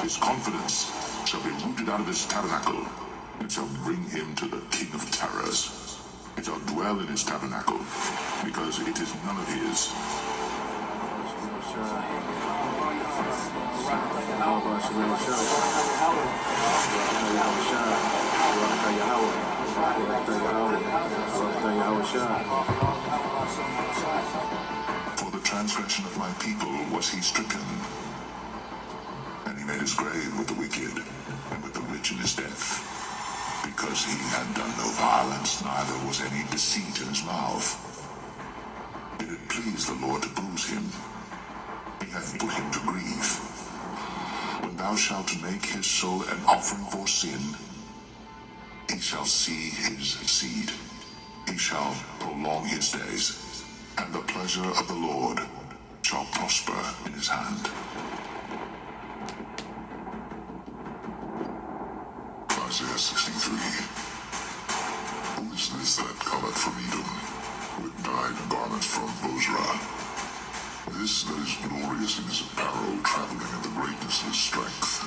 His confidence shall be rooted out of his tabernacle, and shall bring him to the King of terrors. It shall dwell in his tabernacle, because it is none of his. For the transgression of my people was he stricken, and he made his grave with the wicked, and with the rich in his death, because he had done no violence, neither was any deceit in his mouth. It had pleased the Lord to bruise him. He hath put him to grief. When thou shalt make his soul an offering for sin, he shall see his seed. He shall prolong his days, and the pleasure of the Lord shall prosper in his hand. Isaiah 63. Who is this that cometh from Edom, with dyed garments from Bozrah? This that is glorious in his apparel, traveling in the greatness of his strength.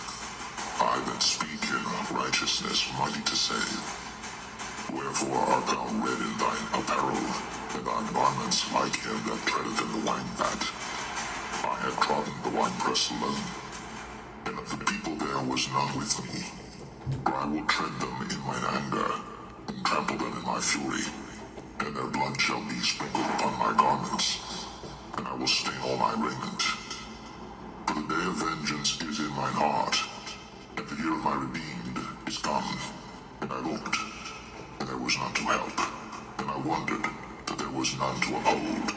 I that speak in righteousness, mighty to save. Wherefore art thou red in thine apparel, and thine garments like him that treadeth in the wine vat? I had trodden the winepress alone, and of the people there was none with me. For I will tread them in mine anger, and trample them in my fury, and their blood shall be sprinkled upon my garments, and I will stain all my raiment. For the day of vengeance is in mine heart, and the year of my redeemed is come. And I looked, and there was none to help, and I wondered that there was none to uphold.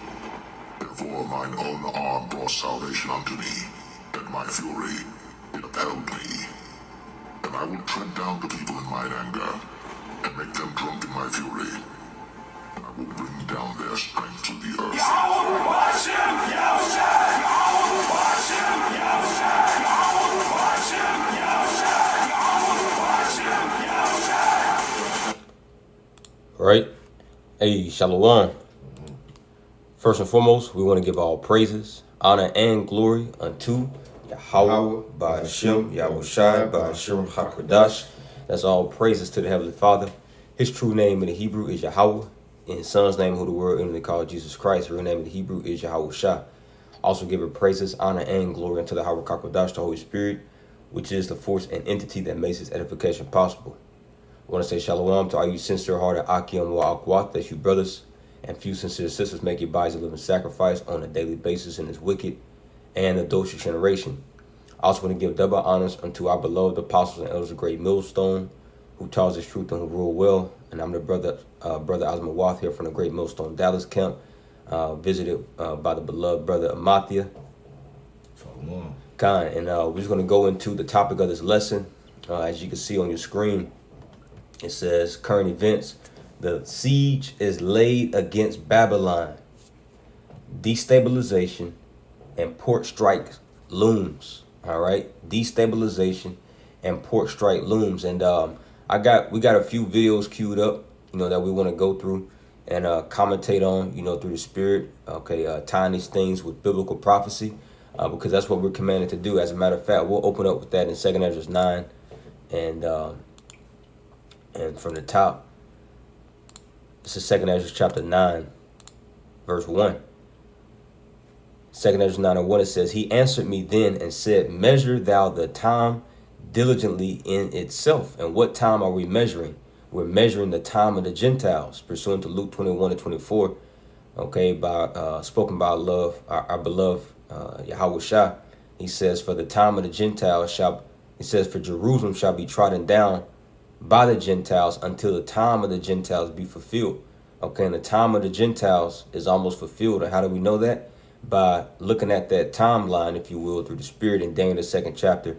Therefore mine own arm brought salvation unto me, and my fury it upheld me. And I will tread down the people in mine anger, and make them drunk in my fury. And I will bring down their strength to the earth. Right? Hey, Shalom. First and foremost, we want to give all praises, honor, and glory unto Yahweh, by Hashem, Yahushai, by Hashem HaKadosh. That's all praises to the Heavenly Father. His true name in the Hebrew is Yahweh. In His Son's name, who the world inwardly called Jesus Christ, real name in the Hebrew is Yahushai. Also give praises, honor, and glory unto the Yahweh HaKadosh, the Holy Spirit, which is the force and entity that makes His edification possible. I want to say shalom to all you sincere-hearted Akim wa Akwat, that's you brothers, and few sincere sisters make your bodies a living sacrifice on a daily basis in this wicked and adulterous generation. I also want to give double honors unto our beloved apostles and elders of Great Millstone, who taught us truth and who rule well. And I'm the brother Osman Wath here from the Great Millstone Dallas camp, visited by the beloved brother Amathia. Khan, and we're just going to go into the topic of this lesson. As you can see on your screen, it says current events. The siege is laid against Babylon. Destabilization and port strike looms. All right, destabilization and port strike looms. And we got a few videos queued up, that we want to go through and commentate on, through the Spirit. Okay, tying these things with biblical prophecy, because that's what we're commanded to do. As a matter of fact, we'll open up with that in 2 Ezra 9, and from the top, this is 2 Ezra chapter 9, verse 1. 2 Ezra 9 and 1, it says, He answered me then and said, Measure thou the time diligently in itself. And what time are we measuring? We're measuring the time of the Gentiles, pursuant to Luke 21 and 24, okay, by spoken by our beloved Yahweh Shah. He says, For the time of the Gentiles for Jerusalem shall be trodden down by the Gentiles until the time of the Gentiles be fulfilled. Okay, and the time of the Gentiles is almost fulfilled. And how do we know that? By looking at that timeline, if you will, through the Spirit in Daniel the 2nd chapter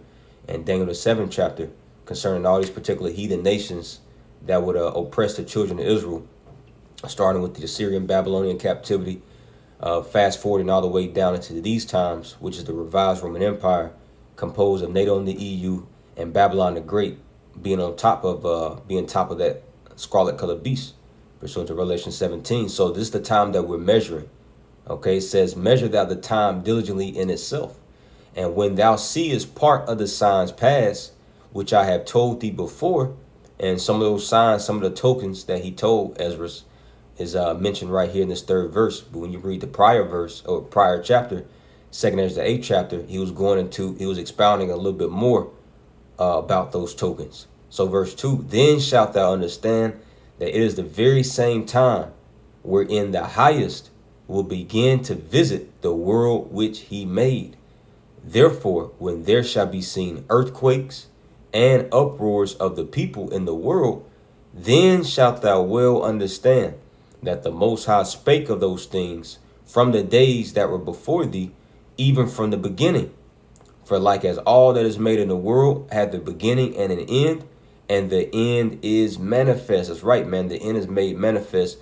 and Daniel the 7th chapter, concerning all these particular heathen nations that would oppress the children of Israel, starting with the Assyrian Babylonian captivity, fast forwarding all the way down into these times, which is the revised Roman Empire, composed of NATO and the EU and Babylon the Great, being top of that scarlet colored beast, pursuant to Revelation 17. So this is the time that we're measuring. Okay, it says, measure thou the time diligently in itself. And when thou seest part of the signs pass, which I have told thee before, and some of those signs, some of the tokens that he told Ezra is mentioned right here in this third verse. But when you read the prior verse or prior chapter, second Ezra, the 8th chapter, he was expounding a little bit more about those tokens. So verse 2, then shalt thou understand that it is the very same time wherein the highest will begin to visit the world which he made. Therefore, when there shall be seen earthquakes and uproars of the people in the world, then shalt thou well understand that the Most High spake of those things from the days that were before thee, even from the beginning. For like as all that is made in the world had the beginning and an end, and the end is manifest. That's right, man. The end is made manifest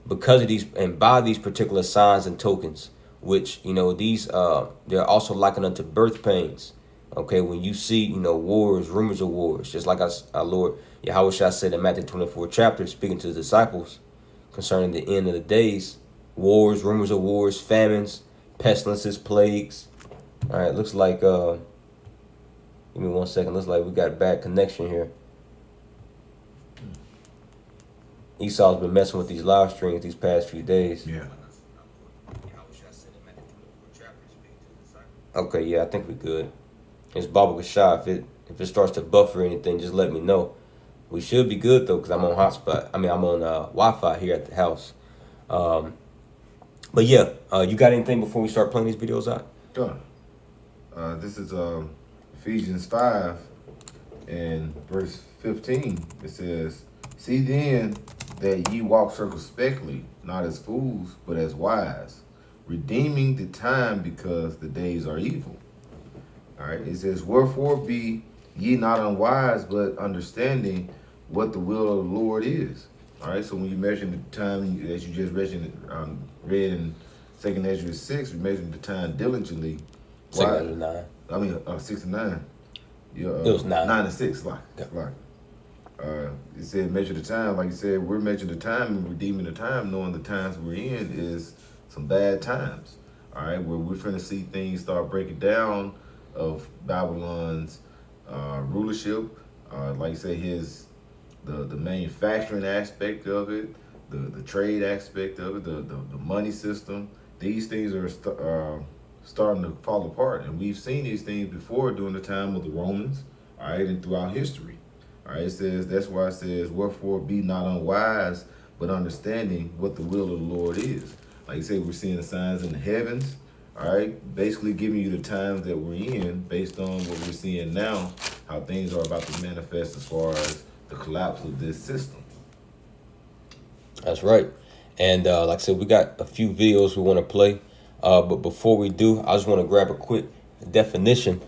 because of these and by these particular signs and tokens, which, these they're also likened unto birth pains. Okay, when you see, wars, rumors of wars, just like our Lord Yahweh said in Matthew 24 chapter, speaking to the disciples concerning the end of the days, wars, rumors of wars, famines, pestilences, plagues. All right, looks like, give me 1 second. Looks like we got bad connection here. Esau's been messing with these live streams these past few days. Yeah. Okay, yeah, I think we're good. It's Baba Gashah. If it starts to buffer or anything, just let me know. We should be good though, because I'm on hotspot. I'm on Wi-Fi here at the house. But yeah, you got anything before we start playing these videos out? Sure. This is Ephesians 5 and verse 15. It says, see then that ye walk circumspectly, not as fools, but as wise, redeeming the time because the days are evil. All right. It says, wherefore be ye not unwise, but understanding what the will of the Lord is. All right. So when you measure the time, as you just read in 2nd Ezra 6, we measure the time diligently. 2nd Ezra 9. 6 and 9. It was 9. 9 and 6. Yeah. It said measure the time. Like you said, we're measuring the time and redeeming the time, knowing the times we're in is some bad times. All right, where we're finna see things start breaking down of Babylon's rulership. Like you say, the manufacturing aspect of it, the trade aspect of it, the money system. These things are starting to fall apart, and we've seen these things before during the time of the Romans. All right, and throughout history. All right, it says, that's why it says, wherefore be not unwise, but understanding what the will of the Lord is. Like you said, we're seeing the signs in the heavens. All right, basically giving you the times that we're in based on what we're seeing now, how things are about to manifest as far as the collapse of this system. That's right. And like I said, we got a few videos we want to play. But before we do, I just want to grab a quick definition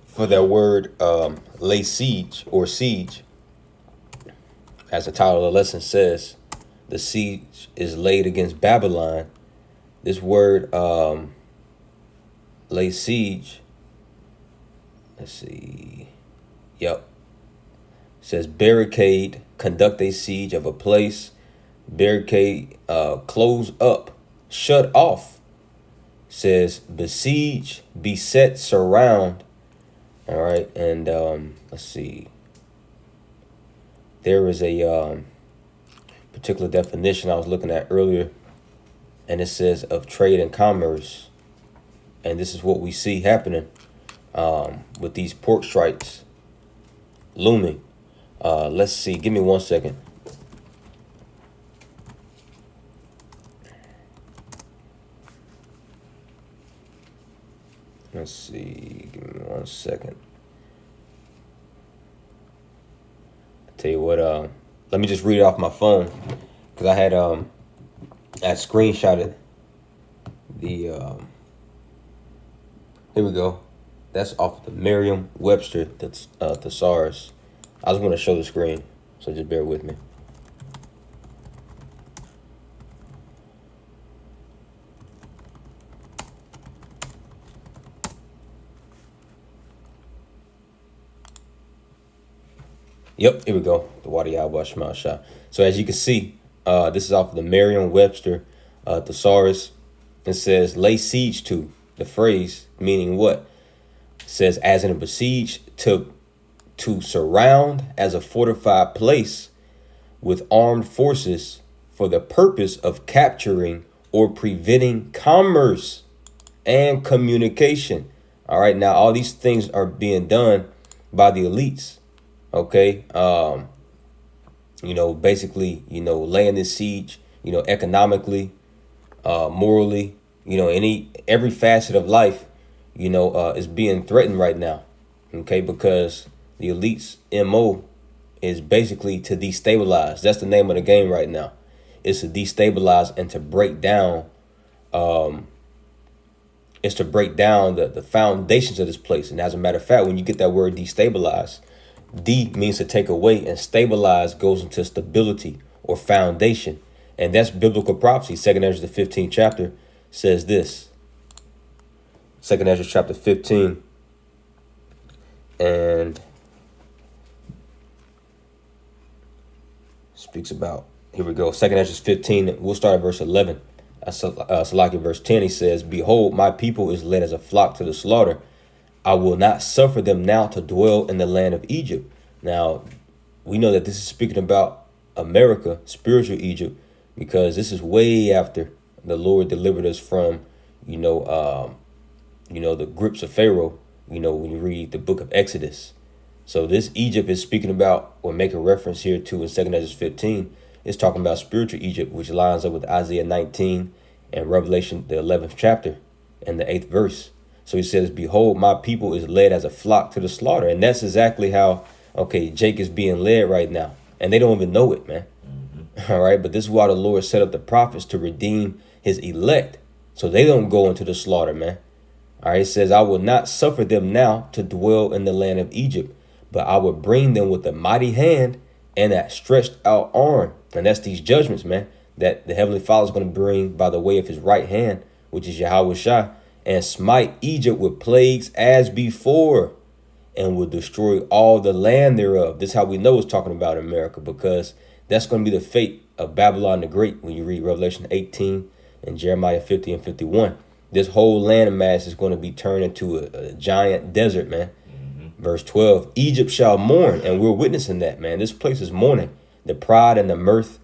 for that word, lay siege or siege. As the title of the lesson says, the siege is laid against Babylon. This word, lay siege, let's see. Yep. It says barricade, conduct a siege of a place, barricade, close up, shut off. It says besiege, beset, surround. All right, and let's see. There is a particular definition I was looking at earlier, and it says of trade and commerce. And this is what we see happening with these port strikes looming. Let's see. Give me 1 second. Let's see. Give me 1 second. I tell you what. Let me just read it off my phone, because I screenshotted the. Here we go. That's off the Merriam-Webster thesaurus. I just want to show the screen, so just bear with me. Yep, here we go. The Wadi Yahweh Shema Shah. So as you can see, this is off of the Merriam-Webster thesaurus. It says lay siege to, the phrase meaning what? It says as in a besiege, to surround as a fortified place with armed forces for the purpose of capturing or preventing commerce and communication. All right, now all these things are being done by the elites. Okay, basically, laying this siege, economically, morally, every facet of life, is being threatened right now. Okay, because the elites' MO is basically to destabilize. That's the name of the game right now. It's to destabilize and to break down. It's to break down the foundations of this place. And as a matter of fact, when you get that word destabilize, D means to take away, and stabilize goes into stability or foundation. And that's biblical prophecy. 2nd Ezra, the 15th chapter says this. 2nd Ezra chapter 15. And speaks about, here we go, 2nd Ezra 15. We'll start at verse 11. Salaki verse 10, he says, behold, my people is led as a flock to the slaughter. I will not suffer them now to dwell in the land of Egypt. Now, we know that this is speaking about America, spiritual Egypt, because this is way after the Lord delivered us from, the grips of Pharaoh, when you read the book of Exodus. So this Egypt is speaking about, or making reference here to in 2nd Ezra 15, is talking about spiritual Egypt, which lines up with Isaiah 19 and Revelation, the 11th chapter and the 8th verse. So he says, behold, my people is led as a flock to the slaughter. And that's exactly how, Jake is being led right now. And they don't even know it, man. Mm-hmm. All right. But this is why the Lord set up the prophets to redeem his elect, so they don't go into the slaughter, man. All right. It says, I will not suffer them now to dwell in the land of Egypt, but I will bring them with a mighty hand and that stretched out arm. And that's these judgments, man, that the Heavenly Father is going to bring by the way of his right hand, which is Yahweh Shah, and smite Egypt with plagues as before, and will destroy all the land thereof. This is how we know it's talking about America, because that's going to be the fate of Babylon the Great when you read Revelation 18 and Jeremiah 50 and 51. This whole landmass is going to be turned into a giant desert, man. Mm-hmm. Verse 12, Egypt shall mourn, and we're witnessing that, man. This place is mourning. The pride and the mirth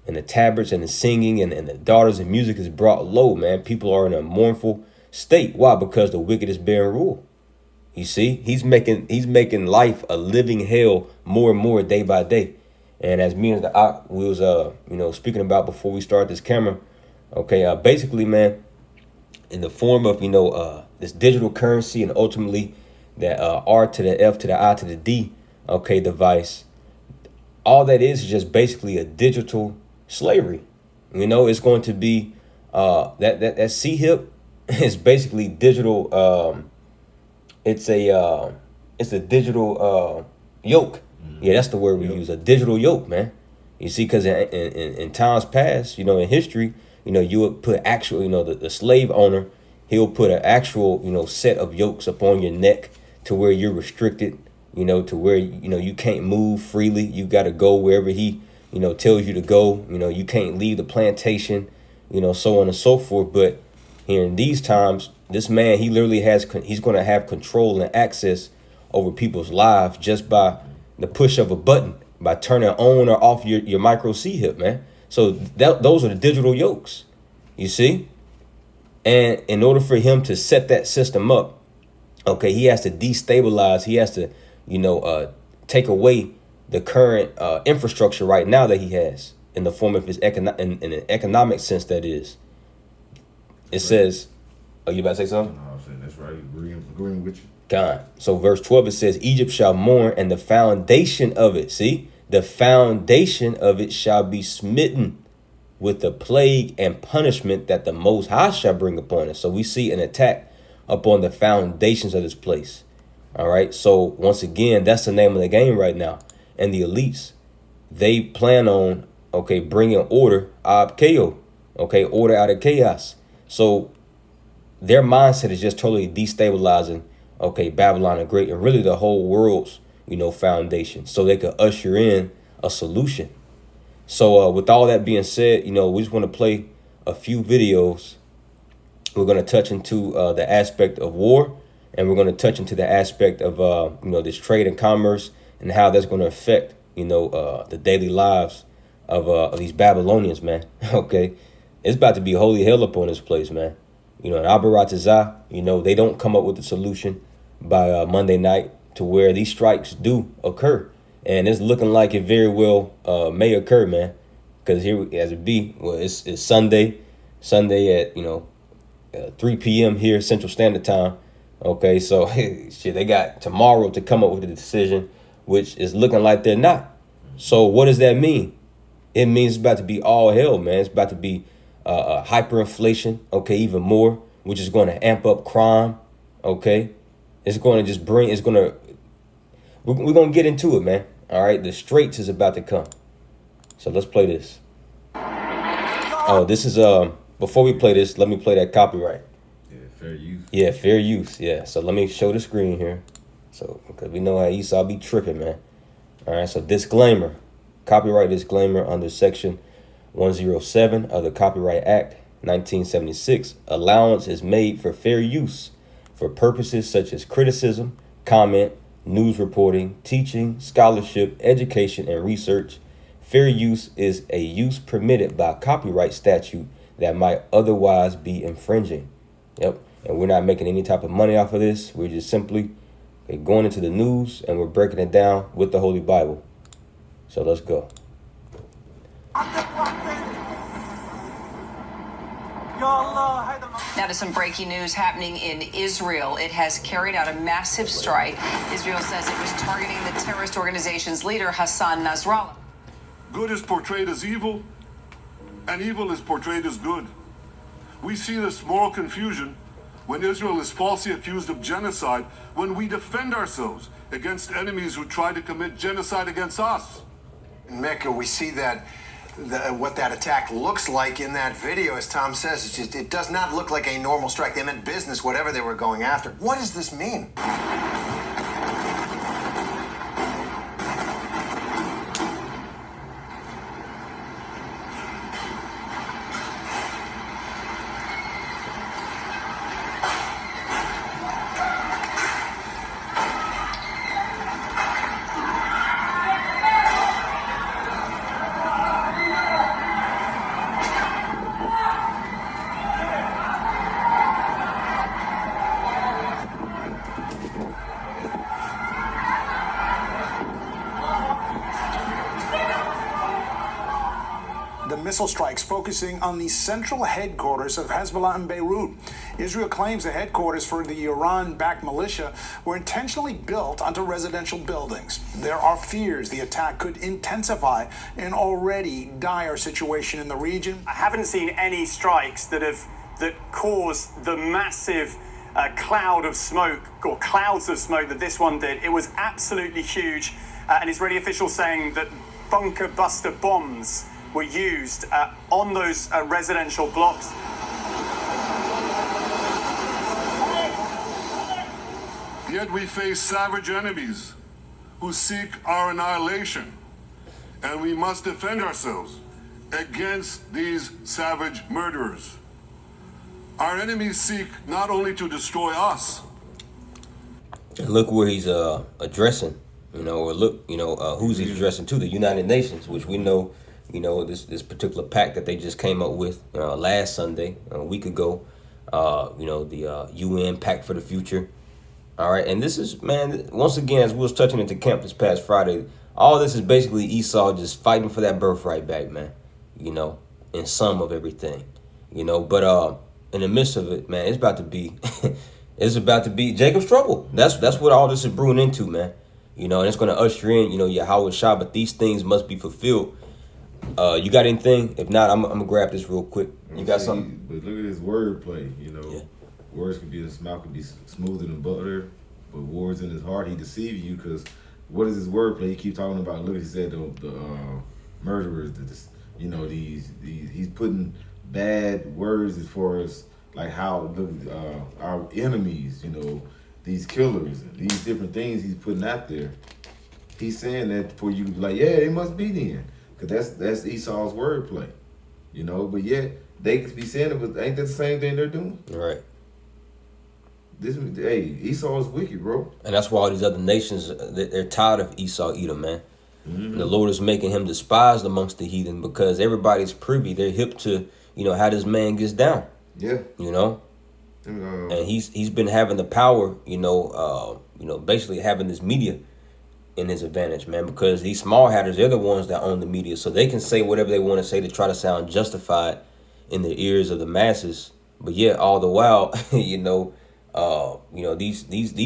and the tabrets and the singing and the daughters and music is brought low, man. People are in a mournful state. Why? Because the wicked is bearing rule. You see, he's making life a living hell more and more day by day. And as me and the we was speaking about before we start this camera, basically, man, in the form of this digital currency, and ultimately that R to the F to the I to the D device, all that is just basically a digital slavery. It's going to be that C-hip is basically digital. It's a digital yoke. Yeah, that's the word we use, a digital yoke, man. You see, because in times past, in history, you would put actual, the slave owner, he'll put an actual, set of yokes upon your neck to where you're restricted, to where, you can't move freely. You got to go wherever he, tells you to go. You can't leave the plantation, so on and so forth. But here in these times, this man, he literally he's going to have control and access over people's lives just by the push of a button, by turning on or off your micro C-hip, man. So those are the digital yokes, you see? And in order for him to set that system up, he has to destabilize. He has to, take away the current infrastructure right now that he has in the form of his in an economic sense, that is. It says, oh, you about to say something? No, I'm saying that's right. Agreeing with you. God. So verse 12, it says, Egypt shall mourn, and the foundation of it, see, the foundation of it shall be smitten with the plague and punishment that the Most High shall bring upon it. So we see an attack upon the foundations of this place. All right. So once again, that's the name of the game right now. And the elites, they plan on, bringing order, order out of chaos. So their mindset is just totally destabilizing, Babylon the Great, and really the whole world's, foundation, so they could usher in a solution. So with all that being said, we just want to play a few videos. We're going to touch into the aspect of war, and we're going to touch into the aspect of this trade and commerce and how that's going to affect the daily lives of these Babylonians, man. Okay, it's about to be holy hell up on this place, man. In Abaratazah, they don't come up with the solution by Monday night to where these strikes do occur. And it's looking like it very well may occur, man. Because here, as it be, well, it's Sunday at 3 p.m. here Central Standard Time. Okay, so shit, they got tomorrow to come up with a decision, which is looking like they're not. So what does that mean? It means it's about to be all hell, man. It's about to be hyperinflation, okay, even more, which is going to amp up crime, okay. It's going to we're going to get into it, man. All right, the straits is about to come. So let's play this. Oh, this is before we play this, let me play that copyright. Yeah, fair use. Yeah, fair use. Yeah. So let me show the screen here. So because we know how Esau be tripping, man. All right. So disclaimer, copyright disclaimer under section 107 of the Copyright Act 1976. Allowance is made for fair use for purposes such as criticism, comment, news reporting, teaching, scholarship, education, and research. Fair use is a use permitted by copyright statute that might otherwise be infringing. Yep. And we're not making any type of money off of this. We're just simply going into the news and we're breaking it down with the Holy Bible. So let's go. Now to some breaking news happening in Israel. It has carried out a massive strike. Israel says it was targeting the terrorist organization's leader, Hassan Nasrallah. Good is portrayed as evil, and evil is portrayed as good. We see this moral confusion when Israel is falsely accused of genocide, when we defend ourselves against enemies who try to commit genocide against us. In Mecca, we see that what that attack looks like in that video, as Tom says, it does not look like a normal strike. They meant business, whatever they were going after. What does this mean? The missile strikes focusing on the central headquarters of Hezbollah in Beirut. Israel claims the headquarters for the Iran-backed militia were intentionally built onto residential buildings. There are fears the attack could intensify an already dire situation in the region. I haven't seen any strikes that caused the massive cloud of smoke or clouds of smoke that this one did. It was absolutely huge, and Israeli officials saying that bunker buster bombs were used on those residential blocks. Yet we face savage enemies who seek our annihilation, and we must defend ourselves against these savage murderers. Our enemies seek not only to destroy us. And look where he's addressing, or look, who's he's addressing to, the United Nations, which we know, this particular pact that they just came up with last Sunday, a week ago, the UN Pact for the Future. All right. And this is, man, once again, as we was touching into camp this past Friday, all this is basically Esau just fighting for that birthright back, man, in sum of everything, but in the midst of it, man, it's about to be Jacob's trouble. That's what all this is brewing into, man. And it's going to usher in, Yahweh Shah, but these things must be fulfilled. You got anything? If not, I'm gonna grab this real quick. You got something? But look at this wordplay. Yeah. Words can be, his mouth can be smoother than butter, but words in his heart he deceives you. Because what is his wordplay? He keep talking about. Look, he said the murderers. He's putting bad words as far as like how our enemies. These killers, these different things he's putting out there. he's saying that for you to be like, yeah, they must be then. Because that's Esau's wordplay. You know, but yet they could be saying it, but ain't that the same thing they're doing? Right. Hey, Esau is wicked, bro. And that's why all these other nations, they're tired of Esau, Edom, man. Mm-hmm. The Lord is making him despised amongst the heathen because everybody's privy. They're hip to, how this man gets down. Yeah. And he's been having the power, basically having this media in his advantage, man, because these small hatters, they're the ones that own the media. So they can say whatever they want to say to try to sound justified in the ears of the masses. But yet all the while, these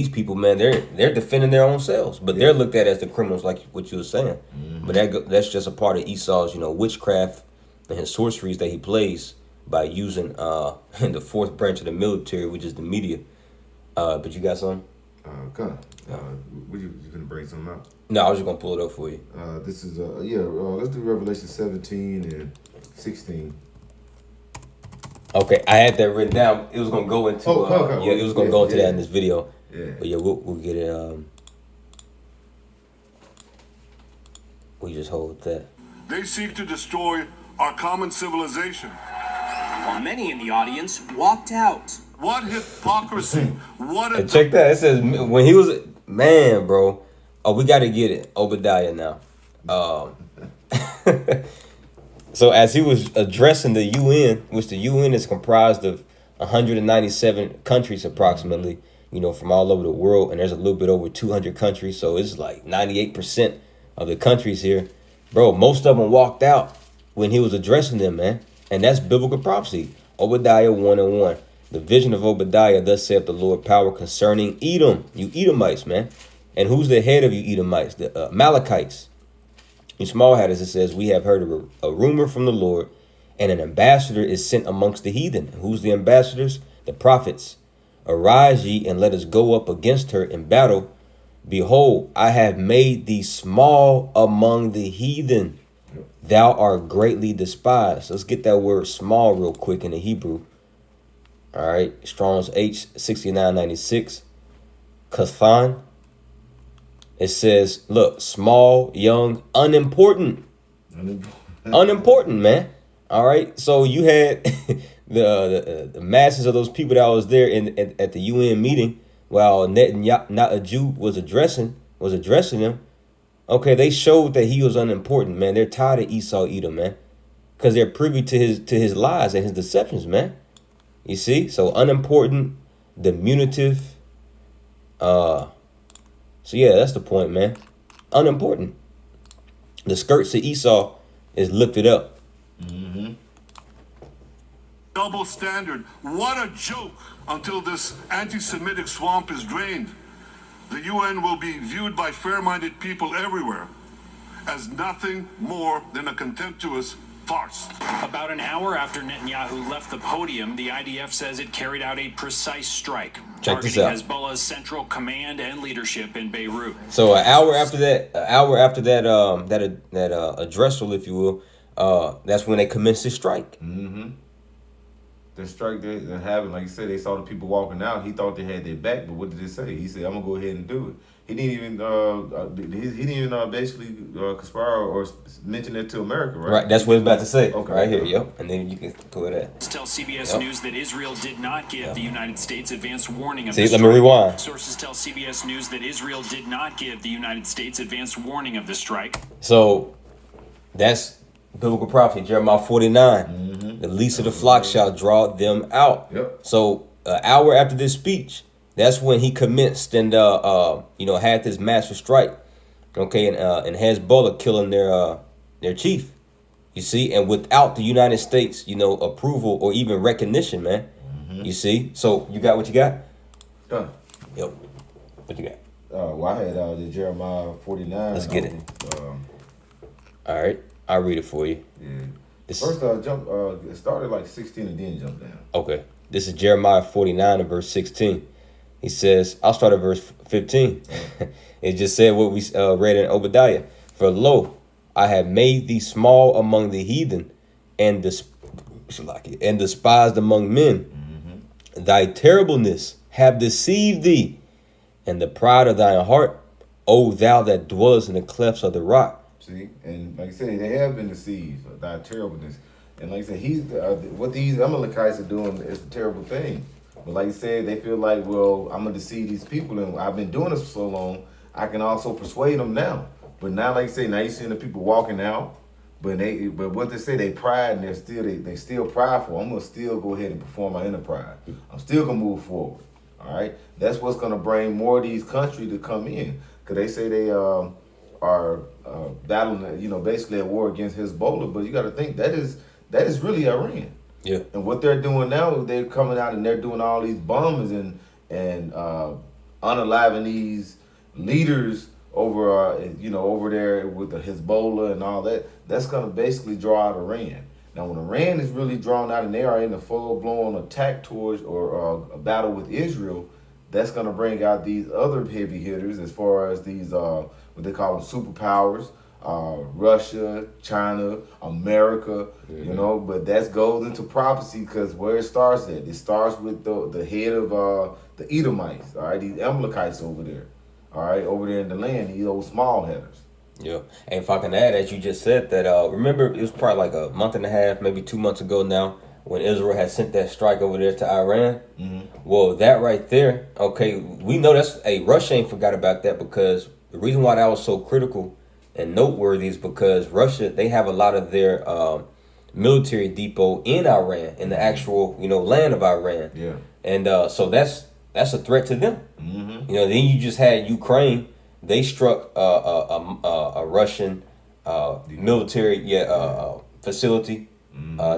people, man, they're defending their own selves, but they're looked at as the criminals, like what you were saying. Mm-hmm. But that's just a part of Esau's, witchcraft and his sorceries that he plays by using the fourth branch of the military, which is the media. But you got something? You gonna bring something out? No, I was just gonna pull it up for you. This is let's do Revelation 17 and 16. Okay, I had that written down. It was gonna go into it was gonna go into that in this video. Yeah. But we'll get it. We just hold that. They seek to destroy our common civilization. While many in the audience walked out. What hypocrisy! What a check that. It says when he was bro. Oh, we got to get it. Obadiah now. So as he was addressing the UN, which the UN is comprised of 197 countries approximately, from all over the world, and there's a little bit over 200 countries, so it's like 98% of the countries here, bro. Most of them walked out when he was addressing them, man, and that's biblical prophecy. Obadiah 1:1. The vision of Obadiah, thus saith the Lord, power concerning Edom, you Edomites, man. And who's the head of you Edomites? The Amalekites. You small hatters, it says, we have heard a rumor from the Lord, and an ambassador is sent amongst the heathen. Who's the ambassadors? The prophets. Arise ye, and let us go up against her in battle. Behold, I have made thee small among the heathen. Thou art greatly despised. Let's get that word small real quick in the Hebrew. All right, Strong's H6996, Kathan. It says, look, small, young, unimportant. Unimportant, man. All right, so you had the masses of those people that was there at the UN meeting while Netanyahu was addressing them. Okay, they showed that he was unimportant, man. They're tired of Esau Edom, man, because they're privy to his lies and his deceptions, man. You see? So unimportant, diminutive. So yeah, that's the point, man. Unimportant. The skirts of Esau is lifted up. Mm-hmm. Double standard. What a joke until this anti-Semitic swamp is drained. The UN will be viewed by fair-minded people everywhere as nothing more than a contemptuous farce. About an hour after Netanyahu left the podium, the IDF says it carried out a precise strike, targeting Hezbollah's central command and leadership in Beirut. So an hour after that addressal, if you will, that's when they commenced the strike. Mm-hmm. The strike that happened, like you said, they saw the people walking out. He thought they had their back, but what did it say? He said, "I'm gonna go ahead and do it." He didn't even basically conspire or mention that to America, right? Right, that's what it's about to say. Okay, right here, yep. And then you can go with that. Tell CBS News that Israel did not give the United States advance warning of See, the strike. let me rewind. Sources tell CBS News that Israel did not give the United States advance warning of the strike. So that's biblical prophecy, Jeremiah 49. Mm-hmm. The least of the flock shall draw them out. Yep. So an hour after this speech, that's when he commenced and had this massive strike. Okay, and Hezbollah killing their chief. You see, and without the United States, approval or even recognition, man. Mm-hmm. You see, so you got what you got? Done. Yep. What you got? Well, I had the Jeremiah 49. Let's get it. All right, I'll read it for you. Yeah. First, it started like 16 and then jumped down. Okay, this is Jeremiah 49 and verse 16. He says, I'll start at verse 15. It just said what we read in Obadiah. For lo, I have made thee small among the heathen and despised among men. Mm-hmm. Thy terribleness have deceived thee, and the pride of thine heart O thou that dwellest in the clefts of the rock. See, and like I said, they have been deceived of thy terribleness. And like I said, what these Amalekites are doing is a terrible thing. But like I said, they feel like, well, I'm gonna deceive these people, and I've been doing this for so long, I can also persuade them now. But now, like I say, now you seeing the people walking out, but what they say, they pride, and they still prideful. I'm gonna still go ahead and perform my enterprise. I'm still gonna move forward. All right, that's what's gonna bring more of these countries to come in, because they say they are battling, basically at war against Hezbollah. But you got to think that is really Iran. Yeah. And what they're doing now, they're coming out and they're doing all these bombings and unaliving these leaders over over there with the Hezbollah and all that. That's gonna basically draw out Iran. Now, when Iran is really drawn out and they are in a full-blown attack towards or a battle with Israel, that's going to bring out these other heavy hitters as far as these, what they call them, superpowers, Russia, China, America, but that goes into prophecy because where it starts at. It starts with the head of the Edomites, all right, these Amalekites over there, all right, over there in the land, these old small headers. Yeah, and if I can add, as you just said, that remember it was probably like a month and a half, maybe 2 months ago now, when Israel had sent that strike over there to Iran. Mm-hmm. Well, that right there, okay, we know Russia ain't forgot about that, because the reason why that was so critical and noteworthy is because Russia, they have a lot of their military depot in Iran, in the actual land of Iran. Yeah, and so that's a threat to them. Mm-hmm. Then you just had Ukraine. They struck a Russian military facility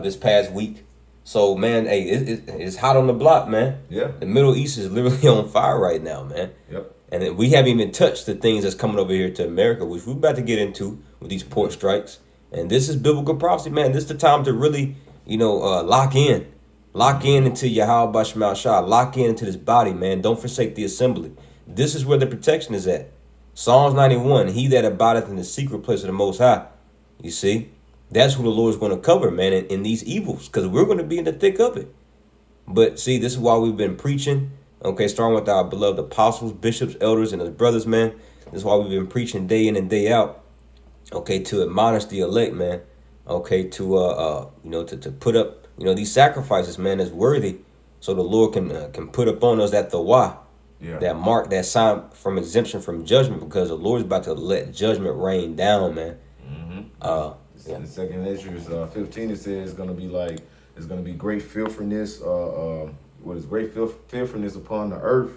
this past week. So, man, hey, it's hot on the block, man. Yeah. The Middle East is literally on fire right now, man. Yep. And then we haven't even touched the things that's coming over here to America, which we're about to get into with these port strikes. And this is biblical prophecy, man. This is the time to really, lock in. Lock in into Yahweh Bashmal Shah. Lock in into this body, man. Don't forsake the assembly. This is where the protection is at. Psalms 91, he that abideth in the secret place of the Most High. You see, that's who the Lord is going to cover, man, in these evils, because we're going to be in the thick of it. But see, this is why we've been preaching, okay, starting with our beloved apostles, bishops, elders, and his brothers, man. This is why we've been preaching day in and day out, okay, to admonish the elect, man, okay, to put up, these sacrifices, man, that's worthy, so the Lord can put upon us that Thawah. Yeah. That mark, that sign from exemption from judgment, because the Lord's about to let judgment rain down, man. Mm-hmm. In 2nd Ezra 15, it says it's going to be great fearfulness, great fearfulness upon the earth,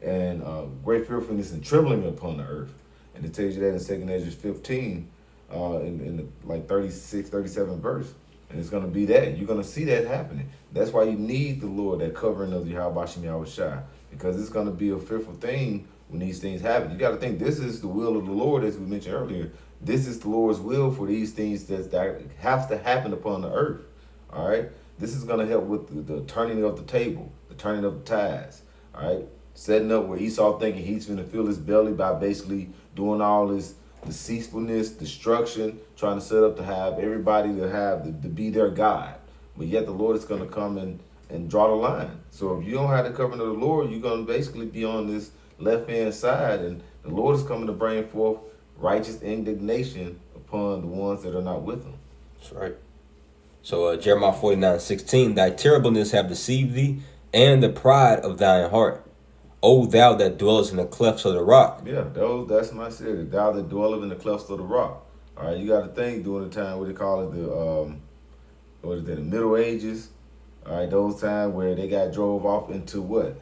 and great fearfulness and trembling upon the earth. And it tells you that in 2nd Ezra 15, in the 36, 37 verse. And it's going to be that. You're going to see that happening. That's why you need the Lord, that covering of the Yahweh Yahweh Shai. Because it's going to be a fearful thing when these things happen. You got to think this is the will of the Lord, as we mentioned earlier. This is the Lord's will for these things that have to happen upon the earth. All right. This is going to help with the turning of the table, the turning of the tides. All right. Setting up where Esau thinking he's going to fill his belly by basically doing all this deceitfulness, destruction, trying to set up to have everybody to be their God. But yet the Lord is going to come and draw the line. So if you don't have the covering of the Lord, you're going to basically be on this left-hand side, and the Lord is coming to bring forth righteous indignation upon the ones that are not with him. That's right. So Jeremiah 49:16, thy terribleness have deceived thee, and the pride of thine heart. O thou that dwellest in the clefts of the rock. Yeah, that's my city. Thou that dwellest in the clefts of the rock. All right, you got to think during the time, what they call it, the Middle Ages. All right, those times where they got drove off into what?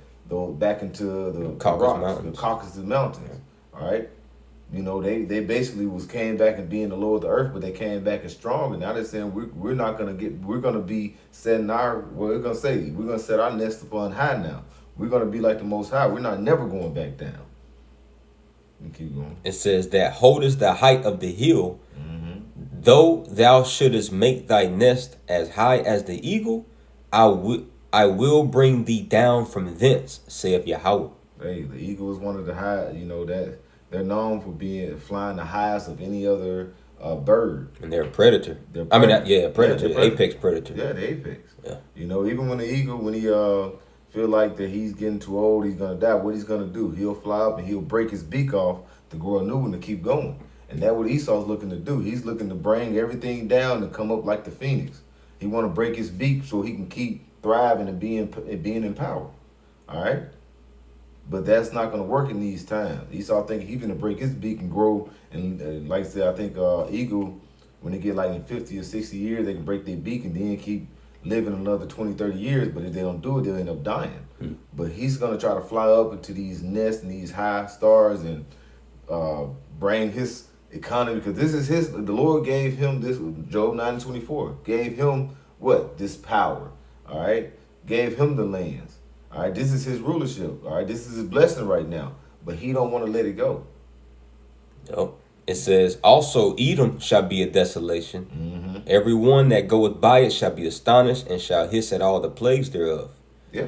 Back into the Caucasus Mountains. All right, they basically came back and being the Lord of the earth, but they came back as strong. And now they're saying we're gonna be setting we're gonna set our nest upon high now. We're gonna be like the Most High. We're not never going back down. And keep going. It says that holdest the height of the hill, though thou shouldest make thy nest as high as the eagle. I will bring thee down from thence, saith Yahweh. Hey, the eagle is one of the high, that they're known for flying the highest of any other bird. And they're a predator. Predator. The apex predator. Yeah, the apex. Yeah. Even when the eagle, when he feel like that he's getting too old, he's gonna die, what he's gonna do? He'll fly up and he'll break his beak off to grow a new one to keep going. And that's what Esau's looking to do. He's looking to bring everything down and come up like the phoenix. He want to break his beak so he can keep thriving and being in power. All right? But that's not going to work in these times. Esau thinking he's going to break his beak and grow. And like I said, I think eagle, when they get like in 50 or 60 years, they can break their beak and then keep living another 20, 30 years. But if they don't do it, they'll end up dying. But he's going to try to fly up into these nests and these high stars and bring his economy, because this is his, the Lord gave him this, Job 9:24, gave him what? This power, all right? Gave him the lands, all right? This is his rulership, all right? This is his blessing right now, but he don't want to let it go. Yep. It says, also Edom shall be a desolation. Every one that goeth by it shall be astonished and shall hiss at all the plagues thereof. Yeah,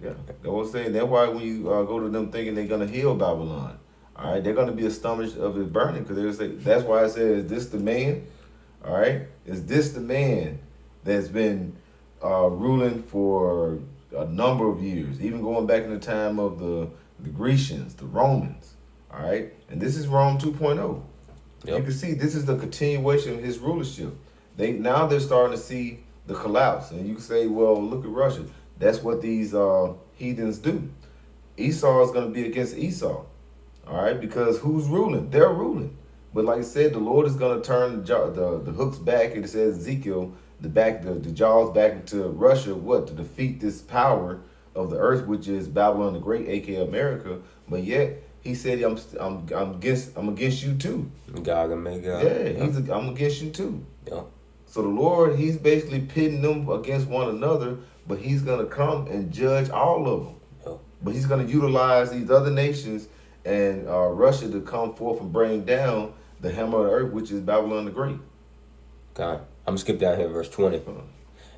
yeah. That's what I'm saying. That's why when you go to them thinking they're going to heal Babylon, all right, they're going to be astonished of it burning, because they'll say, that's why I said, is this the man? All right, is this the man that's been ruling for a number of years, even going back in the time of the Grecians, the Romans, all right? And this is Rome 2.0. Yep. You can see this is the continuation of his rulership. Now they're starting to see the collapse. And you can say, well, look at Russia. That's what these heathens do. Esau is going to be against Esau. All right, because who's ruling? They're ruling. But like I said, the Lord is going to turn the hooks back, and it says Ezekiel, the jaws back into Russia, what? To defeat this power of the earth, which is Babylon the Great, aka America. But yet he said, I'm against you too. God and Magog. Yeah, I'm against you too. Yeah. So the Lord, he's basically pitting them against one another, but he's going to come and judge all of them. Yeah. But he's going to utilize these other nations and Russia to come forth and bring down the hammer of the earth, which is Babylon the Great. God, I'm going to skip down here, verse 20.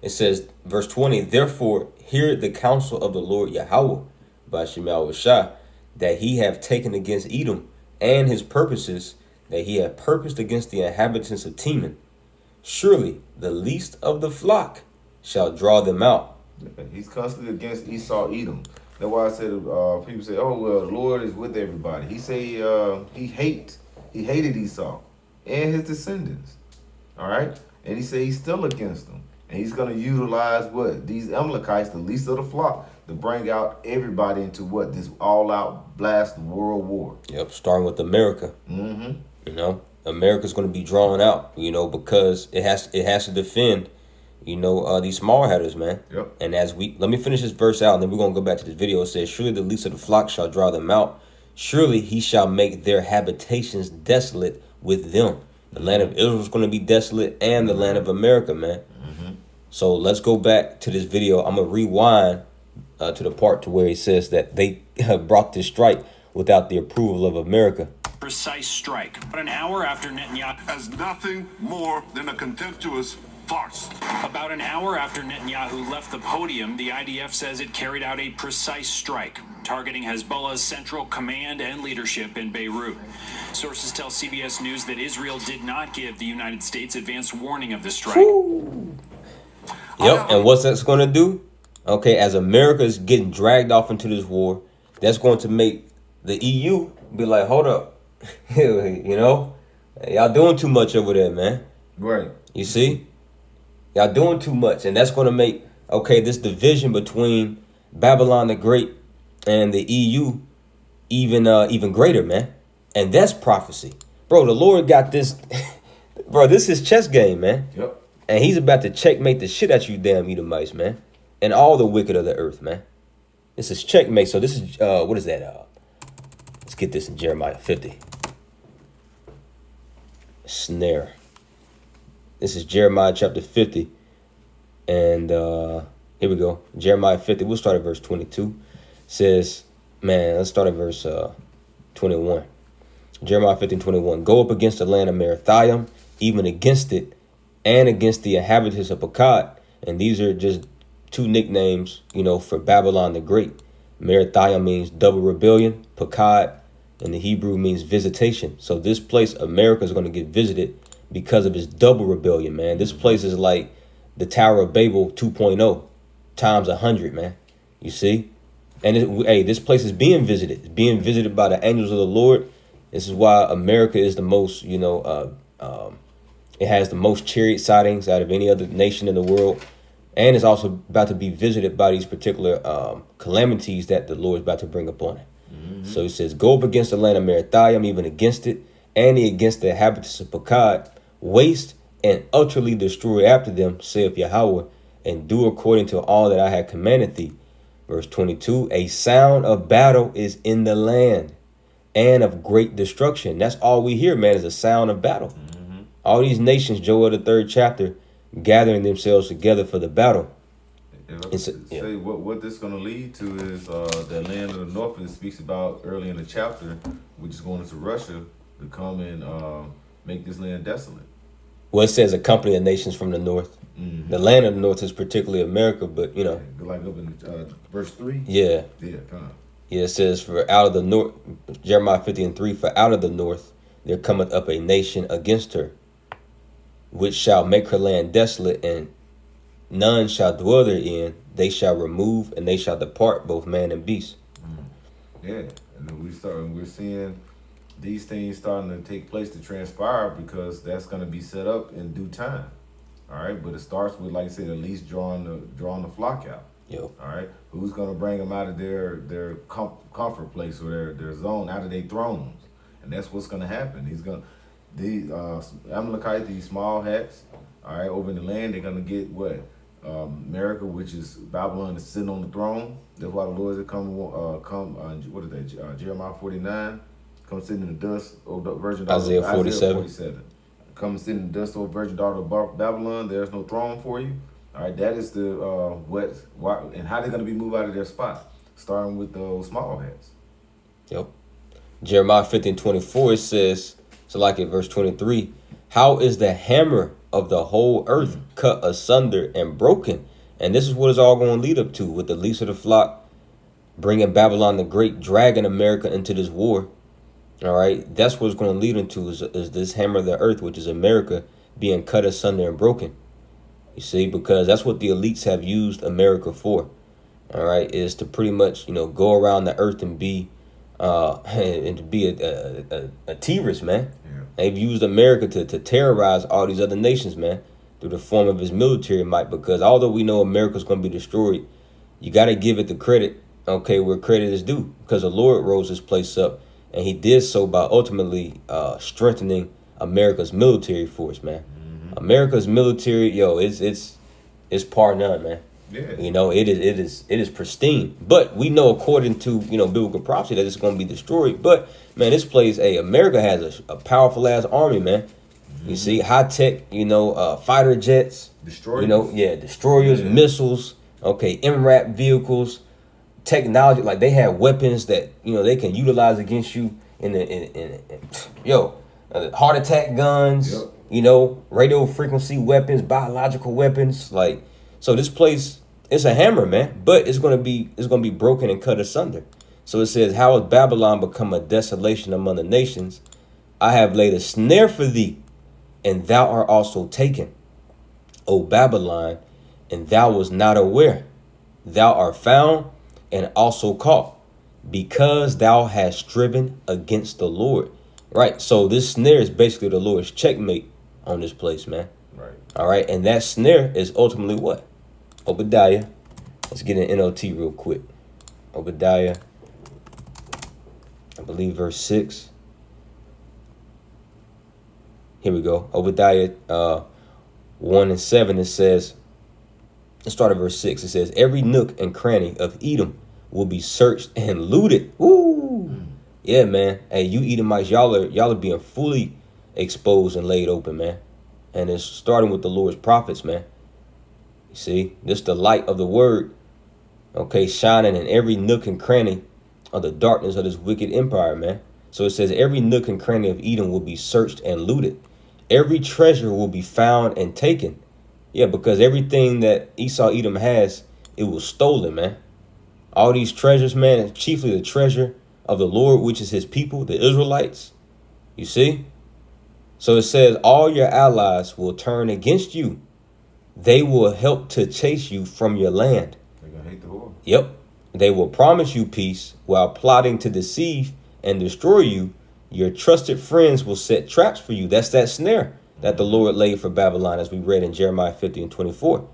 It says, verse 20, therefore hear the counsel of the Lord Yahweh, by Shemal Shah, that he have taken against Edom, and his purposes, that he have purposed against the inhabitants of Teman. Surely the least of the flock shall draw them out. He's constantly against Esau, Edom. That's why I said, people say, oh, well, the Lord is with everybody. He say he hated Esau and his descendants. All right? And he said he's still against them. And he's going to utilize what? These Amalekites, the least of the flock, to bring out everybody into what? This all-out blast world war. Yep, starting with America. You know, America's going to be drawn out, you know, because it has to defend, you know, these small headers, man. Yep. And let me finish this verse out, and then we're going to go back to this video. It says, surely the least of the flock shall draw them out. Surely he shall make their habitations desolate with them. The land of Israel is going to be desolate, and the land of America, man. So let's go back to this video. I'm going to rewind to the part to where he says that they brought this strike without the approval of America. Precise strike. But an hour after Netanyahu... As nothing more than a contemptuous farce. About an hour after Netanyahu left the podium, the IDF says it carried out a precise strike, targeting Hezbollah's central command and leadership in Beirut. Sources tell CBS News that Israel did not give the United States advance warning of the strike. Yep, and what's that's going to do? Okay, as America is getting dragged off into this war, that's going to make the EU be like, hold up, you know, y'all doing too much over there, man. Right. You see? Y'all doing too much. And that's going to make, okay, this division between Babylon the Great and the EU even greater, man. And that's prophecy. Bro, the Lord got this. Bro, this is chess game, man. Yep. And he's about to checkmate the shit at you damn Edomites, man. And all the wicked of the earth, man. This is checkmate. So this is, what is that? Let's get this in Jeremiah 50. Snare. This is Jeremiah chapter 50. And here we go. Jeremiah 50. We'll start at verse 22. It says, man, let's start at verse 21. Jeremiah 50:21. Go up against the land of Merathaim, even against it, and against the inhabitants of Akkad. And these are just two nicknames, you know, for Babylon the Great. Merathaim means double rebellion. Akkad in the Hebrew means visitation. So this place, America, is going to get visited because of its double rebellion, man. This place is like the Tower of Babel 2.0 times 100, man. You see? And hey, this place is being visited. It's being visited by the angels of the Lord. This is why America is the most, it has the most chariot sightings out of any other nation in the world. And it's also about to be visited by these particular calamities that the Lord is about to bring upon it. So he says, go up against the land of Merathaim, even against it, and against the inhabitants of Pakad, waste and utterly destroy after them, saith Yahweh, and do according to all that I have commanded thee. Verse 22, a sound of battle is in the land and of great destruction. That's all we hear, man, is a sound of battle. All these nations, Joel, the 3rd chapter, gathering themselves together for the battle. Say what this is going to lead to is the land of the north. It speaks about early in the chapter, which is going into Russia to come and make this land desolate. Well, it says a company of nations from the north. The land of the north is particularly America, but like up in verse 3. Yeah, come on. Yeah, it says for out of the north, Jeremiah 50:3, for out of the north there cometh up a nation against her, which shall make her land desolate, and none shall dwell therein. They shall remove, and they shall depart, both man and beast. Yeah, and then we're seeing these things starting to take place to transpire, because that's going to be set up in due time. All right, but it starts with, like I said, at least drawing the flock out. Yep. All right, who's going to bring them out of their comfort place, or their zone, out of their thrones? And that's what's going to happen. These Amalekites, these small hats, all right, over in the land, they're going to get what? America, which is Babylon, is sitting on the throne. That's why the Lord is what is that? Jeremiah 49, come sit in the dust, O virgin daughter. Isaiah 47. Come sit in the dust, O virgin daughter of Babylon. There's no throne for you. All right, that is the why, and how they're going to be moved out of their spot, starting with those small hats. Yep. Jeremiah 50:24, it says, so like in verse 23, how is the hammer of the whole earth cut asunder and broken? And this is what it's all going to lead up to, with the least of the flock bringing Babylon, the great, dragging America into this war. All right, that's what it's going to lead into, is this hammer of the earth, which is America, being cut asunder and broken. You see, because that's what the elites have used America for. All right, is to pretty much, go around the earth and be and to be a terrorist, man. Yeah. They've used America to terrorize all these other nations, man, through the form of its military might. Because although we know America's going to be destroyed, you got to give it the credit, okay, where credit is due. Because the Lord rose this place up, and he did so by ultimately strengthening America's military force, man. America's military, it's par none, man. Yeah. It is pristine. But we know, according to biblical prophecy, that it's going to be destroyed. But man, this place, America has a powerful ass army, man. You see, high tech, fighter jets, destroyers, destroyers, missiles, MRAP vehicles, technology. Like, they have weapons that they can utilize against you heart attack guns. Yep. Radio frequency weapons, biological weapons. Like, so this place, it's a hammer, man, but it's gonna be broken and cut asunder. So it says, how has Babylon become a desolation among the nations? I have laid a snare for thee, and thou art also taken, O Babylon, and thou was not aware. Thou art found and also caught, because thou hast striven against the Lord. Right. So this snare is basically the Lord's checkmate on this place, man. Right. All right. And that snare is ultimately what? Obadiah. Let's get an NLT real quick. Obadiah, I believe verse 6. Here we go. Obadiah 1 and 7, it says, let's start at verse 6. It says, every nook and cranny of Edom will be searched and looted. Woo! Yeah, man. Hey, you Edomites, y'all are being fully exposed and laid open, man. And it's starting with the Lord's prophets, man. You see, this the light of the word, shining in every nook and cranny of the darkness of this wicked empire, man. So it says every nook and cranny of Edom will be searched and looted. Every treasure will be found and taken. Yeah, because everything that Esau Edom has, it was stolen, man. All these treasures, man, and chiefly the treasure of the Lord, which is his people, the Israelites. You see? So it says all your allies will turn against you. They will help to chase you from your land. They're going to hate the Lord. Yep. They will promise you peace while plotting to deceive and destroy you. your trusted friends will set traps for you. That's that snare that the Lord laid for Babylon, as we read in Jeremiah 50 and 24. It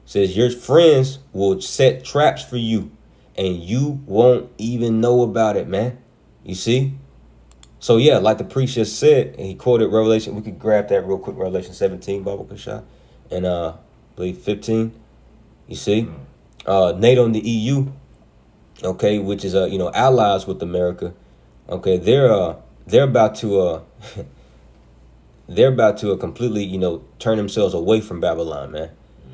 says your friends will set traps for you and you won't even know about it, man. You see? So yeah, like the priest just said, and he quoted Revelation. We could grab that real quick. Revelation 17, Bible Kashah, and I believe 15. You see, NATO and the EU, okay, which is allies with America. Okay, they're about to completely turn themselves away from Babylon, man.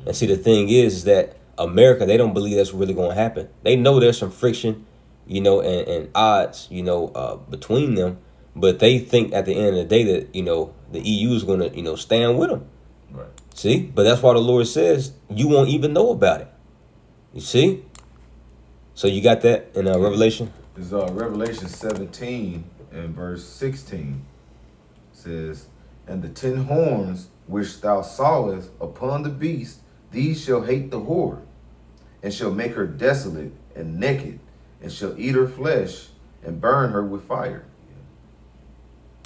And see, the thing is that America, they don't believe that's really going to happen. They know there's some friction, and odds, between them. But they think at the end of the day that, the EU is going to, stand with them. Right. See? But that's why the Lord says you won't even know about it. You see? So you got that in Revelation? It's Revelation 17 and verse 16 says, and the 10 horns which thou sawest upon the beast, these shall hate the whore, and shall make her desolate and naked, and shall eat her flesh, and burn her with fire.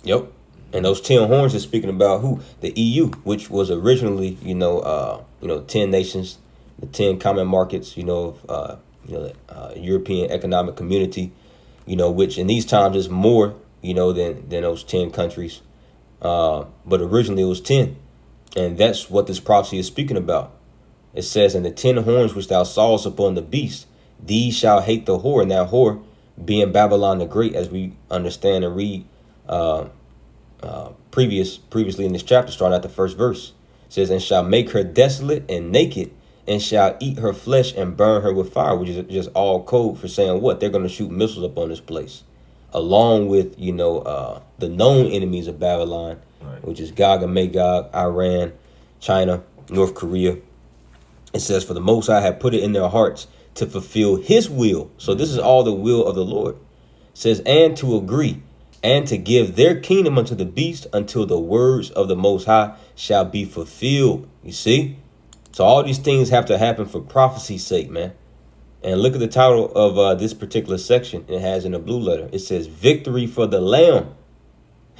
Yep. And those 10 horns are speaking about who? The EU, which was originally, 10 nations, the 10 common markets, European Economic Community, which in these times is more, than those 10 countries. But originally it was 10. And that's what this prophecy is speaking about. It says, and the 10 horns which thou sawest upon the beast, these shall hate the whore. And that whore being Babylon the Great, as we understand and read previously in this chapter, starting at the first verse. It says, and shall make her desolate and naked, and shall eat her flesh and burn her with fire, which is just all code for saying what? They're going to shoot missiles up on this place, along with, the known enemies of Babylon, right, which is Gog and Magog, Iran, China, North Korea. It says, for the Most High have put it in their hearts to fulfill his will. So this is all the will of the Lord. It says, and to agree and to give their kingdom unto the beast until the words of the Most High shall be fulfilled. You see? So all these things have to happen for prophecy's sake, man. And look at the title of this particular section. It has in a blue letter. It says, victory for the Lamb.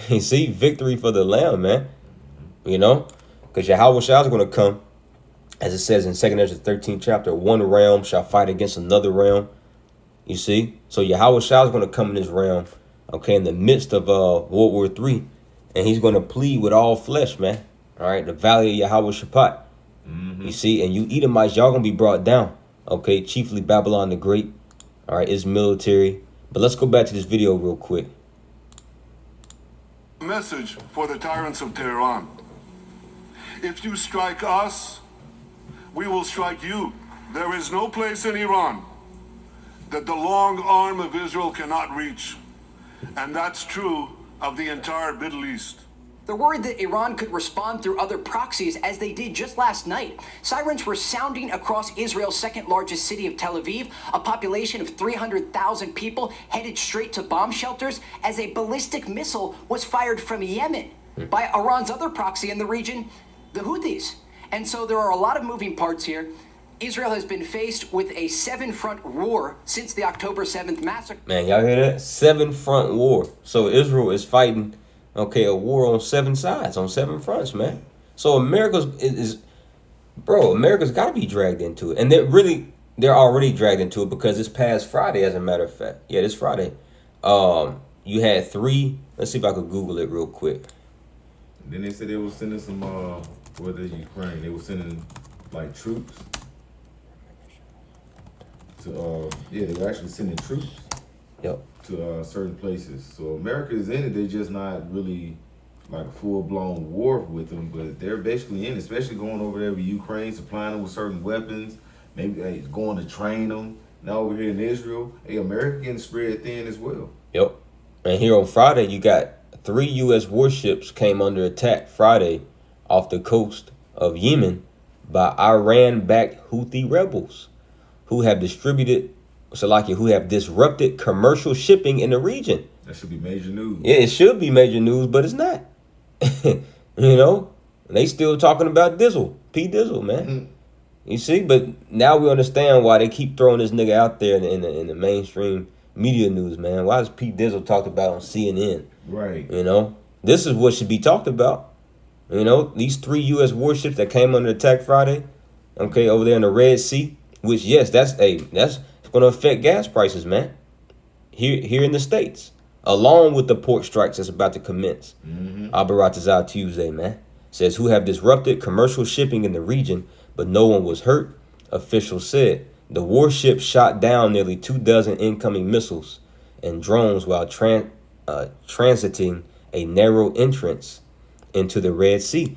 You see? Victory for the Lamb, man. Because Yahweh Shah is going to come. As it says in 2 Ezra 13 chapter, one realm shall fight against another realm. You see? So Yahweh Shah is going to come in this realm, okay, in the midst of World War III. And he's going to plead with all flesh, man. All right, the valley of Yahweh Shaphat. Mm-hmm. You see? And you Edomites, y'all going to be brought down. Okay, chiefly Babylon the Great. All right, it's military. But let's go back to this video real quick. Message for the tyrants of Tehran. If you strike us, we will strike you. There is no place in Iran that the long arm of Israel cannot reach. And that's true of the entire Middle East. They're worried that Iran could respond through other proxies, as they did just last night. Sirens were sounding across Israel's second largest city of Tel Aviv, a population of 300,000 people headed straight to bomb shelters, as a ballistic missile was fired from Yemen by Iran's other proxy in the region, the Houthis. And so there are a lot of moving parts here. Israel has been faced with a 7-front war since the October 7th massacre. Man, y'all hear that? 7-front war. So Israel is fighting, okay, a war on 7 sides, on 7 fronts, man. So America's got to be dragged into it. And they're already dragged into it, because this past Friday, as a matter of fact. Yeah, this Friday. You had 3, let's see if I could Google it real quick. Then they said they were sending some, Ukraine, they were sending, like, troops. They were actually sending troops. Yep. To certain places. So America is in it. They're just not really like a full-blown war with them, but they're basically in it, especially going over there with Ukraine, supplying them with certain weapons, maybe going to train them. Now over here in Israel, America getting spread thin as well. Yep. And here on Friday, you got 3 U.S. warships came under attack Friday off the coast of Yemen by Iran-backed Houthi rebels who have disrupted commercial shipping in the region. That should be major news. Yeah, it should be major news, but it's not. They still talking about Dizzle, P. Dizzle, man. Mm-hmm. You see, but now we understand why they keep throwing this nigga out there in the mainstream media news, man? Why is Pete Dizzle talked about on CNN? Right. You know, this is what should be talked about. You know, these 3 U.S. warships that came under attack Friday, okay, over there in the Red Sea, which, yes, that's going to affect gas prices, man, here in the States, along with the port strikes that's about to commence. Abaratazar Tuesday, man, says who have disrupted commercial shipping in the region, but no one was hurt, officials said. The warship shot down nearly 24 incoming missiles and drones while transiting a narrow entrance into the Red Sea.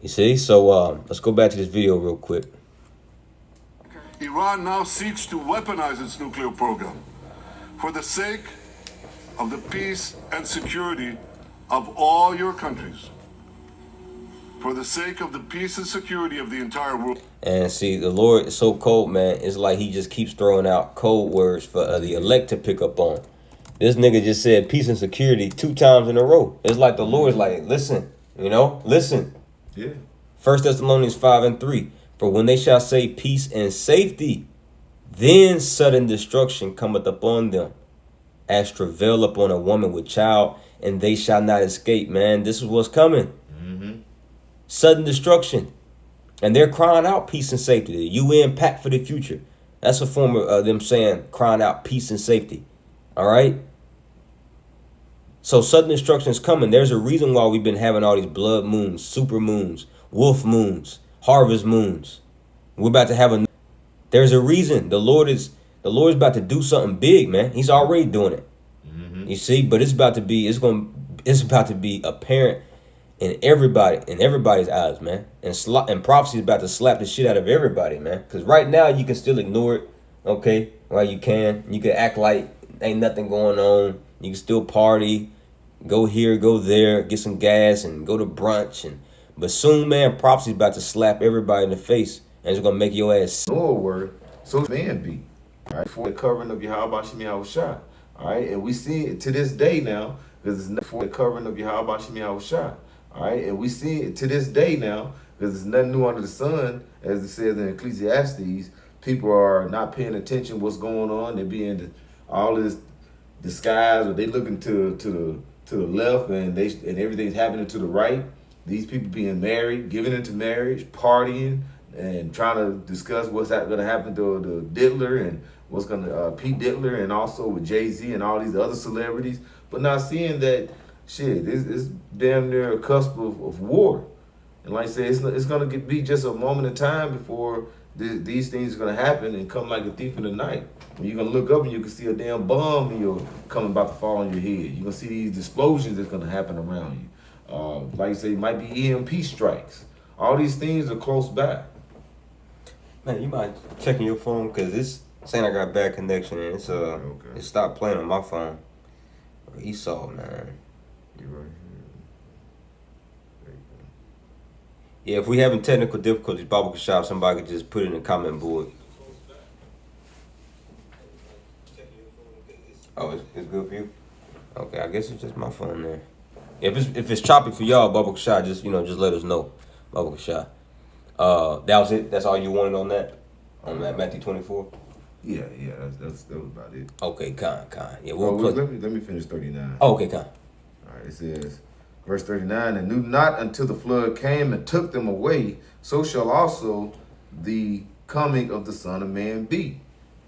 You see? So let's go back to this video real quick. Iran now seeks to weaponize its nuclear program for the sake of the peace and security of all your countries. For the sake of the peace and security of the entire world. And see, the Lord is so cold, man. It's like he just keeps throwing out code words for the elect to pick up on. This nigga just said peace and security 2 times in a row. It's like the Lord's like, listen, listen. Yeah. 1 Thessalonians 5:3. For when they shall say peace and safety, then sudden destruction cometh upon them, as travail upon a woman with child, and they shall not escape, man. This is what's coming. Sudden destruction. And they're crying out peace and safety. The UN Pact for the Future. That's a form of them saying, crying out peace and safety. All right? So sudden destruction is coming. There's a reason why we've been having all these blood moons, super moons, wolf moons, harvest moons. We're about to have there's a reason. The Lord is about to do something big, man. He's already doing it. You see, but it's about to be apparent in everybody's eyes, man. And prophecy is about to slap the shit out of everybody, man. Because right now you can still ignore it, okay? Well, you can act like ain't nothing going on. You can still party, go here, go there, get some gas, and go to brunch. But soon, man, prophecy is about to slap everybody in the face, and it's gonna make your ass. Word, so man be. All right, for the covering of Yahweh Shem Yahushua. All right, and we see it to this day now, because it's not for the covering of Yahweh Shem Yahushua. All right, and we see it to this day now, because there's nothing new under the sun, as it says in Ecclesiastes. People are not paying attention what's going on. They're being all this disguise, or they looking to the left, and everything's happening to the right. These people being married, giving into marriage, partying, and trying to discuss what's going to happen to the Diddler and what's going to Pete Diddler, and also with Jay-Z and all these other celebrities, but not seeing that shit, it's damn near a cusp of war. And like I said, it's going to be just a moment in time before these things are going to happen and come like a thief in the night. When you're going to look up and you can see a damn bomb coming about to fall on your head. You're going to see these explosions that's going to happen around you. Like I say, it might be EMP strikes. All these things are close by. Man, you might checking your phone, because it's saying I got bad connection, and it's it stopped playing on my phone. Esau, man. You're right here. Yeah, if we having technical difficulties, Baba Kashab, somebody could just put it in the comment board. Oh, it's good for you? Okay, I guess it's just my phone there. If it's choppy for y'all, Baba Kashab, just let us know. Baba Kashab. That was it? That's all you wanted on that? On that Matthew 24? Yeah, that was about it. Okay, Khan. Yeah, let me finish 39. Oh, okay, Khan. All right, it says, verse 39, and knew not until the flood came and took them away, so shall also the coming of the Son of Man be.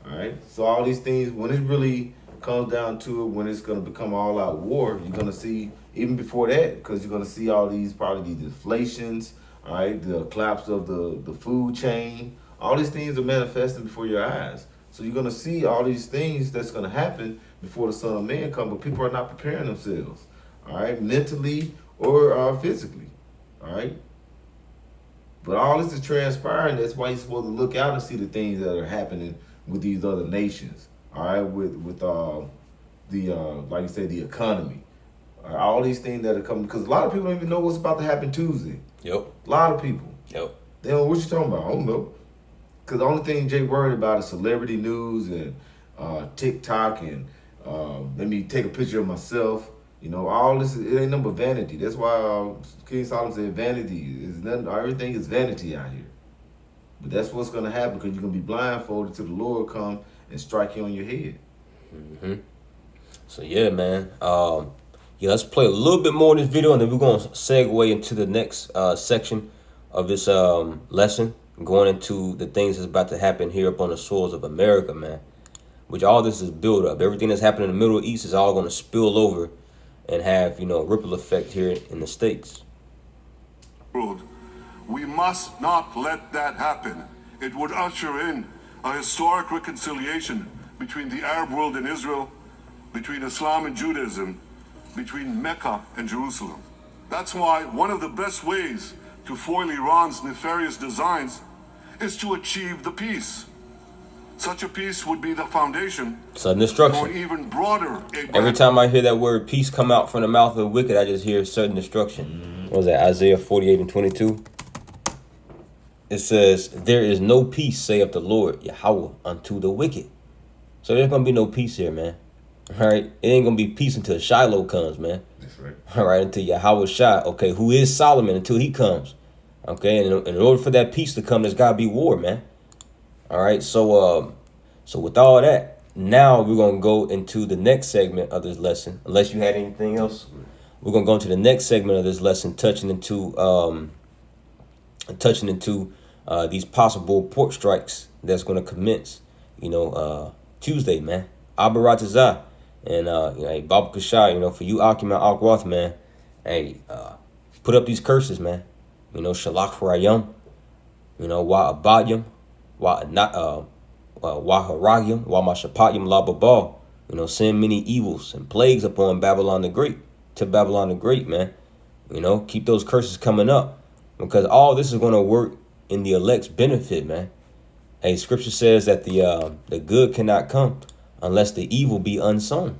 All right, so all these things, when it really comes down to it, when it's going to become all out war, you're going to see, even before that, because you're going to see all these, probably these deflations, all right, the collapse of the food chain, all these things are manifesting before your eyes. So you're going to see all these things that's going to happen before the Son of Man comes, but people are not preparing themselves, all right, mentally or physically, all right. But all this is transpiring. That's why you're supposed to look out and see the things that are happening with these other nations, all right, with like you said, the economy, all these things that are coming, because a lot of people don't even know what's about to happen Tuesday. Yep. A lot of people. Yep. They don't know what you talking about. I don't know. Because the only thing Jay worried about is celebrity news and TikTok and let me take a picture of myself. You know, all this, it ain't nothing but vanity. That's why King Solomon said vanity is nothing. Everything is vanity out here. But that's what's going to happen, because you're going to be blindfolded till the Lord come and strike you on your head. So yeah, man. Yeah, let's play a little bit more in this video, and then we're gonna segue into the next section of this lesson, going into the things that's about to happen here up on the soils of America, man. Which all this is built up. Everything that's happening in the Middle East is all going to spill over and have, you know, a ripple effect here in the States. We must not let that happen. It would usher in a historic reconciliation between the Arab world and Israel, between Islam and Judaism, between Mecca and Jerusalem. That's why one of the best ways to foil Iran's nefarious designs is to achieve the peace. Such a peace would be the foundation Sudden destruction. for an even broader. Every time I hear that word peace come out from the mouth of the wicked, I just hear sudden destruction. What was that? Isaiah 48:22. It says, "There is no peace, saith the Lord Yahweh, unto the wicked." So there's gonna be no peace here, man. All right, it ain't gonna be peace until Shiloh comes, man. That's right. All right, until Yahweh Shai. Okay, who is Solomon until he comes? Okay, and in order for that peace to come, there's gotta be war, man. All right, so with all that, now we're gonna go into the next segment of this lesson. Unless you had anything else, we're gonna go into the next segment of this lesson, touching into these possible port strikes that's gonna commence, Tuesday, man. Abaratazah, and hey, Baba Kashai, for you Akiman Akwath, man. Hey, put up these curses, man. Shalach Rayam, Wa Abadyam. Wa Haragyam, Wa Mashapatayam Lababal, send many evils and plagues upon Babylon the Great, to Babylon the Great, man. Keep those curses coming up, because all this is going to work in the elect's benefit, man. Hey, scripture says that the good cannot come unless the evil be unsown.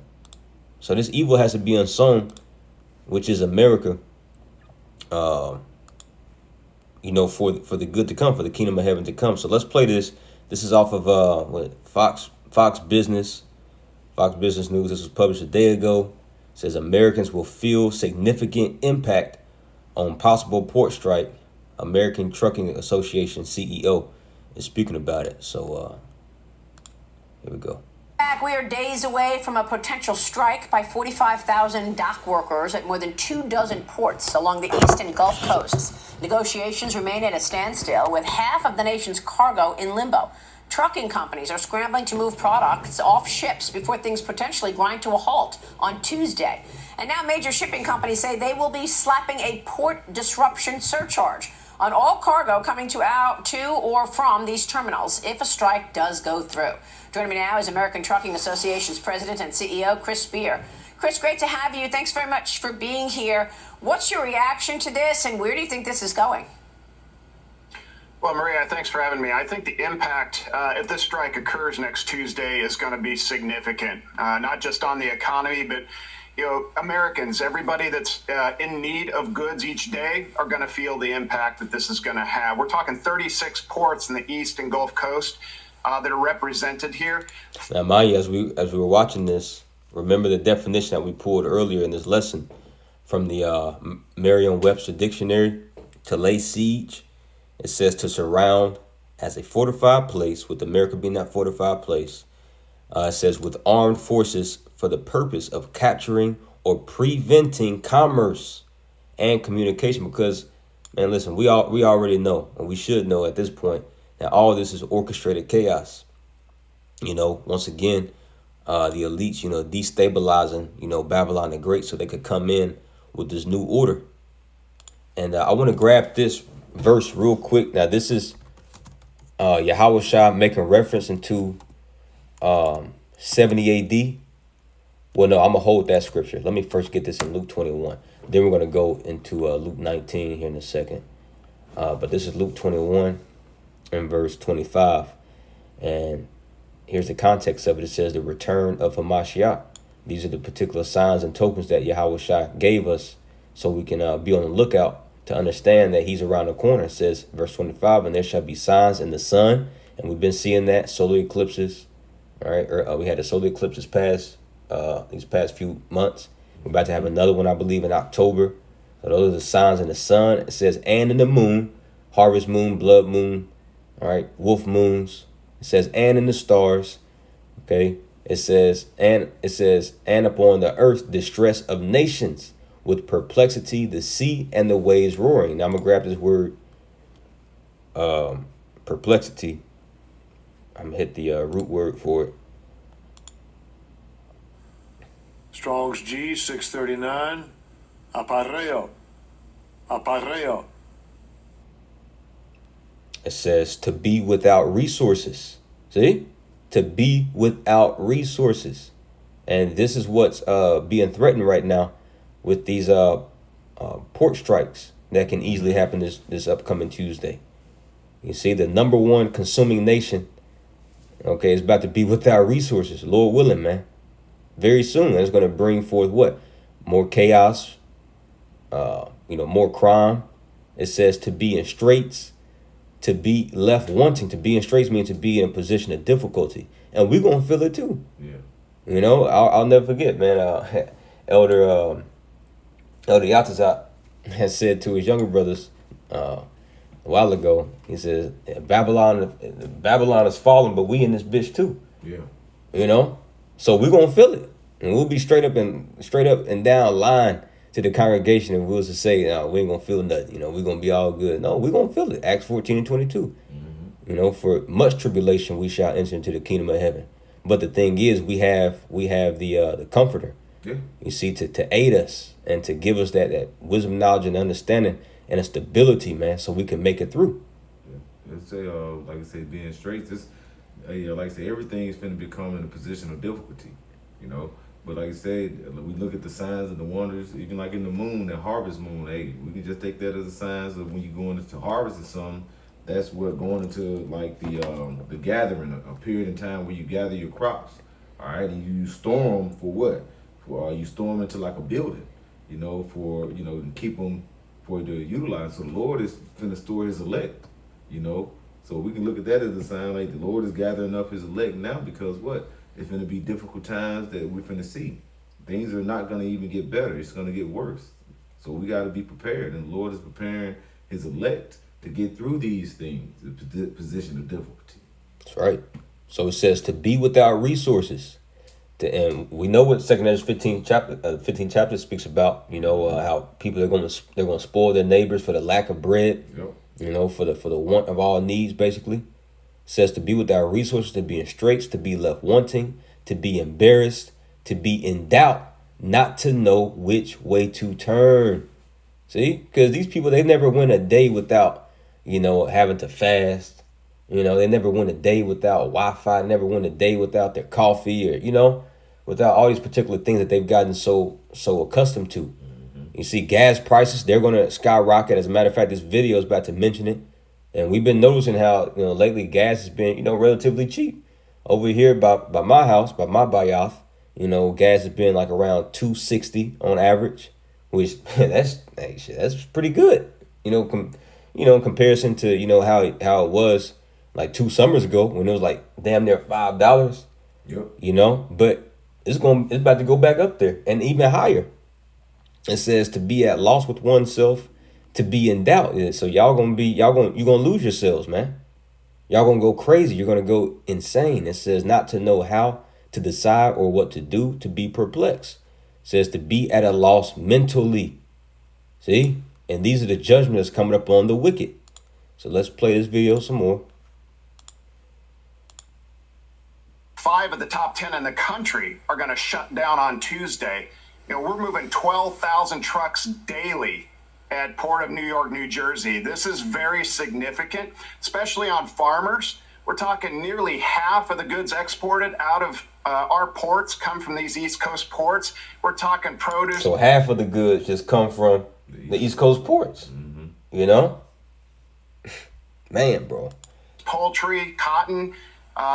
So this evil has to be unsown, which is America, for the good to come, for the kingdom of heaven to come. So let's play this. This is off of Fox Business News. This was published a day ago. It says Americans will feel significant impact on possible port strike. American Trucking Association CEO is speaking about it. So here we go. We are days away from a potential strike by 45,000 dock workers at more than 24 ports along the east and Gulf coasts. Negotiations remain at a standstill, with half of the nation's cargo in limbo. Trucking companies are scrambling to move products off ships before things potentially grind to a halt on Tuesday. And now major shipping companies say they will be slapping a port disruption surcharge on all cargo coming to or from these terminals if a strike does go through. Joining me now is American Trucking Association's president and CEO, Chris Spear. Chris, great to have you. Thanks very much for being here. What's your reaction to this, and where do you think this is going? Well, Maria, thanks for having me. I think the impact, if this strike occurs next Tuesday, is going to be significant, not just on the economy, but Americans, everybody that's in need of goods each day are going to feel the impact that this is going to have. We're talking 36 ports in the East and Gulf Coast that are represented here. Now, Maya, as we were watching this, remember the definition that we pulled earlier in this lesson from the Merriam-Webster dictionary. To lay siege, it says to surround as a fortified place, with America being that fortified place. It says with armed forces for the purpose of capturing or preventing commerce and communication. Because, man, listen, we already know, and we should know at this point, that all this is orchestrated chaos. Once again, the elites, destabilizing, Babylon the Great, so they could come in with this new order. And I want to grab this verse real quick. Now, this is Yahweh Shai making reference into 70 AD. Well, no, I'm going to hold that scripture. Let me first get this in Luke 21. Then we're going to go into Luke 19 here in a second. But this is Luke 21 and verse 25. And here's the context of it. It says the return of Hamashiach. These are the particular signs and tokens that Yahweh Shai gave us, so we can be on the lookout to understand that he's around the corner. It says, verse 25, and there shall be signs in the sun. And we've been seeing that, solar eclipses. All right, we had a solar eclipse these past few months. We're about to have another one, I believe, in October. So those are the signs in the sun. It says, and in the moon, harvest moon, blood moon, all right, wolf moons. It says, and in the stars, okay, It says, and upon the earth distress of nations, with perplexity, the sea and the waves roaring. Now I'm gonna grab this word, perplexity. I'm gonna hit the root word for it. Strong's G 639. Aparreo. Aparreo. It says to be without resources. See? To be without resources. And this is what's being threatened right now with these port strikes that can easily happen this upcoming Tuesday. You see, the number one consuming nation, okay, is about to be without resources. Lord willing, man. Very soon, it's going to bring forth what? More chaos, more crime. It says to be in straits, to be left wanting. To be in straits means to be in a position of difficulty. And we're going to feel it too. Yeah. I'll never forget, man. Elder Yatazat has said to his younger brothers a while ago, he says, Babylon is falling, but we in this bitch too. Yeah. So we're gonna feel it. And we'll be straight up and down line to the congregation, and we was to say, no, we ain't gonna feel nothing, we're gonna be all good. No, we're gonna feel it. Acts 14:22. For much tribulation we shall enter into the kingdom of heaven. But the thing is, we have the comforter. Yeah. You see, to aid us and to give us that wisdom, knowledge, and understanding and a stability, man, so we can make it through. Yeah. Let's say, like I said, being straight, just like I said, everything is finna become in a position of difficulty, But like I said, we look at the signs and the wonders, even like in the moon, the harvest moon. Hey, we can just take that as a sign of when you're going into harvest or something. That's what going into like the gathering, a period in time where you gather your crops. All right, and you store them for what? You store them into like a building, to keep them for to utilize. So the Lord is finna store His elect, So we can look at that as a sign like the Lord is gathering up His elect now, because what? It's going to be difficult times that we're going to see. Things are not going to even get better. It's going to get worse. So we got to be prepared. And the Lord is preparing His elect to get through these things, the position of difficulty. That's right. So it says to be without resources. And we know what 2 Ezra 15 chapter speaks about. How people they're going to spoil their neighbors for the lack of bread. Yep. For the want of all needs, basically. Says to be without resources, to be in straits, to be left wanting, to be embarrassed, to be in doubt, not to know which way to turn. See? Because these people, they never went a day without, having to fast. They never went a day without Wi-Fi, never went a day without their coffee or, without all these particular things that they've gotten so accustomed to. You see, gas prices, they're going to skyrocket. As a matter of fact, this video is about to mention it. And we've been noticing how, lately gas has been, relatively cheap. Over here by my house, by my bayath, gas has been like around $2.60 on average, which that's pretty good. In comparison to, how it was like 2 summers ago when it was like damn near $5. Yep. But it's about to go back up there and even higher. It says to be at loss with oneself, to be in doubt. So you're gonna lose yourselves, man. Y'all gonna go crazy. You're gonna go insane. It says not to know how to decide or what to do, to be perplexed. It says to be at a loss mentally. See? And these are the judgments coming up on the wicked. So let's play this video some more. 5 of the top 10 in the country are going to shut down on Tuesday. We're moving 12,000 trucks daily at Port of New York, New Jersey. This is very significant, especially on farmers. We're talking nearly half of the goods exported out of our ports come from these East Coast ports. We're talking produce. So half of the goods just come from the East Coast ports, Man, bro. Poultry, cotton.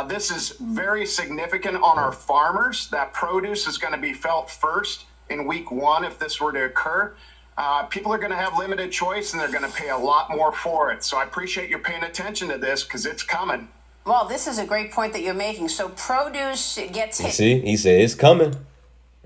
This is very significant on our farmers. That produce is going to be felt first in week 1 if this were to occur. People are going to have limited choice and they're going to pay a lot more for it. So I appreciate you paying attention to this because it's coming. Well, this is a great point that you're making. So produce gets hit. You see, he said it's coming.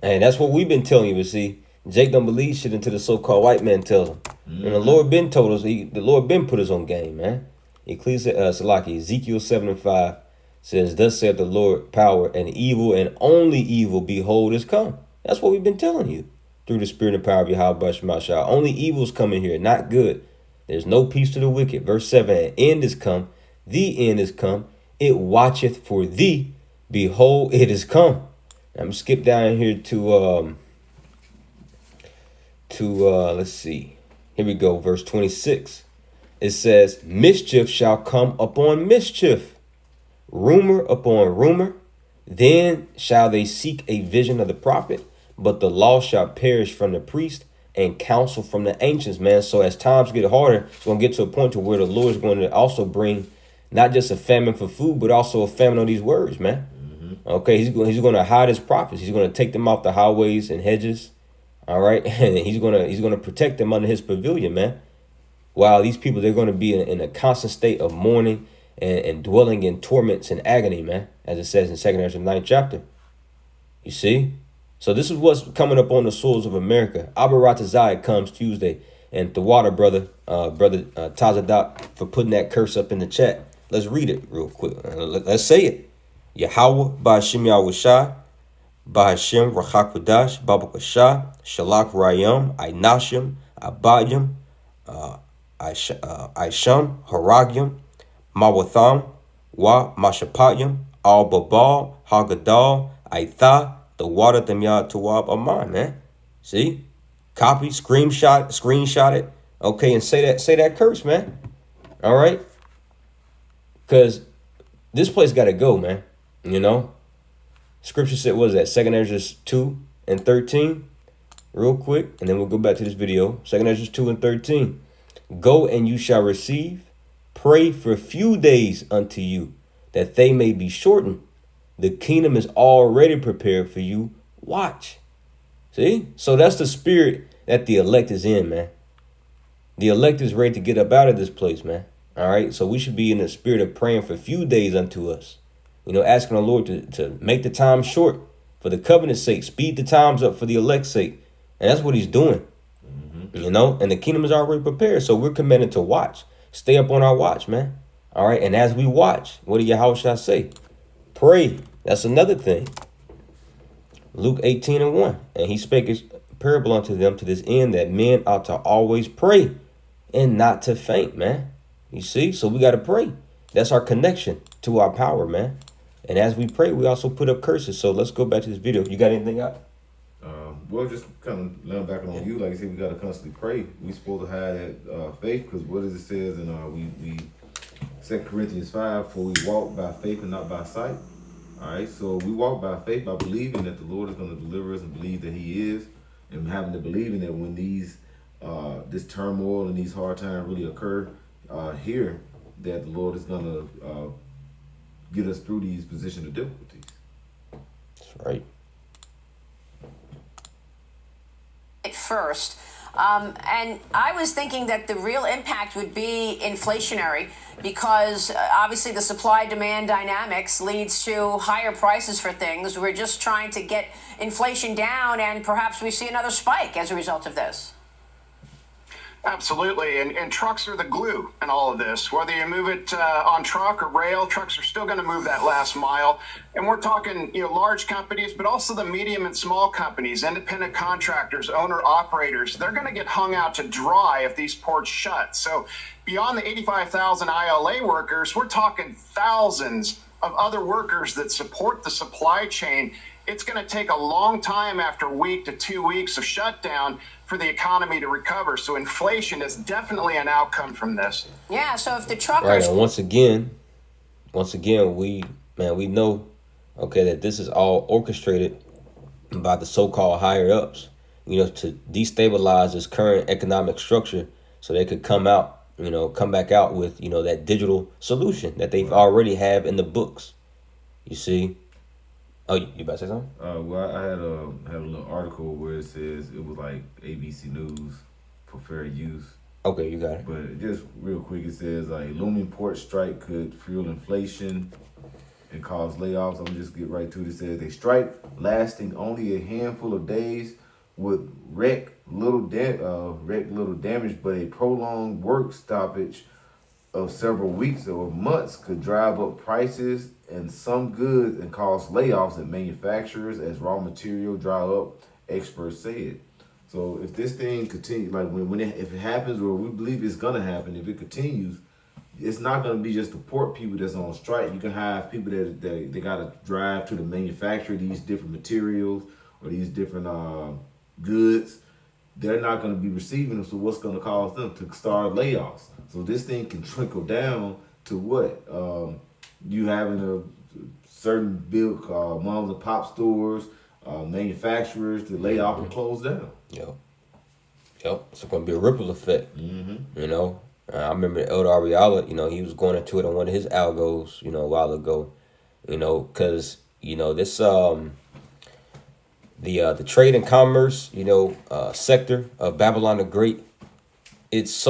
And that's what we've been telling you. But see, Jake don't believe shit until the so-called white man tells him. And the Lord been told us, the Lord been put us on game, man. Ezekiel 7:5 says, thus saith the Lord, power and evil and only evil, behold, is come. That's what we've been telling you through the spirit and power of Yahweh Shemashah. Only evil's coming here, not good. There's no peace to the wicked. Verse 7, an end is come, the end is come. It watcheth for thee, behold, it is come. I'm gonna skip down here to let's see. Here we go, verse 26. It says, mischief shall come upon mischief, rumor upon rumor. Then shall they seek a vision of the prophet, but the law shall perish from the priest and counsel from the ancients, man. So as times get harder, it's going to get to a point to where the Lord is going to also bring not just a famine for food, but also a famine on these words, man. Okay, he's going to hide his prophets. He's going to take them off the highways and hedges. All right, and he's going to protect them under his pavilion, man. While these people, they're going to be in a constant state of mourning and dwelling in torments and agony, man, as it says in 2 Ezra 9th chapter. You see? So this is what's coming up on the soils of America. Abaratazai comes Tuesday. And the water, brother Tazadak, for putting that curse up in the chat. Let's read it real quick. Let's say it. Yahweh, Ba'ashem Yahushai, Ba'ashem Rachakwadash, Babakashah, Shalak Rayam, Ainashim, Abayim, Aisham, Haragyam, Mawatham, Wa Mashapayim, Al Babal, Hagadal, Aitha, the water them Yah Tawab Aman, man. See? Copy, screenshot it. Okay, and say that curse, man. All right? Because this place got to go, man. You know? Scripture said, what is that? 2 Ezra 2 and 13. Real quick, and then we'll go back to this video. 2 Ezra 2 and 13. Go and you shall receive. Pray for a few days unto you, that they may be shortened. The kingdom is already prepared for you. Watch. See? So that's the spirit that the elect is in, man. The elect is ready to get up out of this place, man. All right? So we should be in the spirit of praying for a few days unto us. You know, asking the Lord to make the time short for the covenant's sake. Speed the times up for the elect's sake. And that's what he's doing. You know, and the kingdom is already prepared. So we're commanded to watch. Stay up on our watch, man. All right. And as we watch, what do Yahushua say? Pray. That's another thing. Luke 18 and 1. And he spake his parable unto them to this end, that men ought to always pray and not to faint, man. You see? So we got to pray. That's our connection to our power, man. And as we pray, we also put up curses. So let's go back to this video. You got anything out? Well, just kind of laying back on you, like I said, we got to constantly pray. We supposed to have that faith, because what does it says in we 2 Corinthians 5, for we walk by faith and not by sight. All right, so we walk by faith by believing that the Lord is going to deliver us and believe that He is, and having to believe in that when these this turmoil and these hard times really occur here, that the Lord is going to get us through these positions of difficulties. That's right. First. And I was thinking that the real impact would be inflationary, because obviously the supply-demand dynamics leads to higher prices for things. We're just trying to get inflation down, and perhaps we see another spike as a result of this. Absolutely, and trucks are the glue in all of this. Whether you move it on truck or rail, trucks are still going to move that last mile. And we're talking, large companies, but also the medium and small companies, independent contractors, owner-operators. They're going to get hung out to dry if these ports shut. So beyond the 85,000 ILA workers, we're talking thousands of other workers that support the supply chain. It's going to take a long time after a week to 2 weeks of shutdown for the economy to recover. So inflation is definitely an outcome from this. Yeah, so if the truckers... Right, and once again, we know, okay, that this is all orchestrated by the so-called higher ups, to destabilize this current economic structure so they could come back out with, that digital solution that they've already have in the books. You see? Oh, you about to say something? Well, I had a little article where it says it was like ABC News for fair use. Okay, you got it. But just real quick, it says looming port strike could fuel inflation and cause layoffs. I'm gonna just get right to it. It says a strike lasting only a handful of days would wreak little damage, but a prolonged work stoppage of several weeks or months could drive up prices and some goods and cause layoffs at manufacturers as raw material dry up, experts said. So if this thing continues, like if it happens, or we believe it's gonna happen, if it continues, it's not gonna be just the port people that's on strike. You can have people that they gotta drive to the manufacturer these different materials or these different goods. They're not gonna be receiving them. So what's gonna cause them to start layoffs? So this thing can trickle down to what? You having a certain big mom and pop stores, manufacturers to lay off and close down. Yep. It's going to be a ripple effect. You know, I remember Elder Ariala, you know, he was going into it on one of his algos, you know, a while ago, you know, because, you know, this, the trade and commerce, you know, sector of Babylon the Great, it's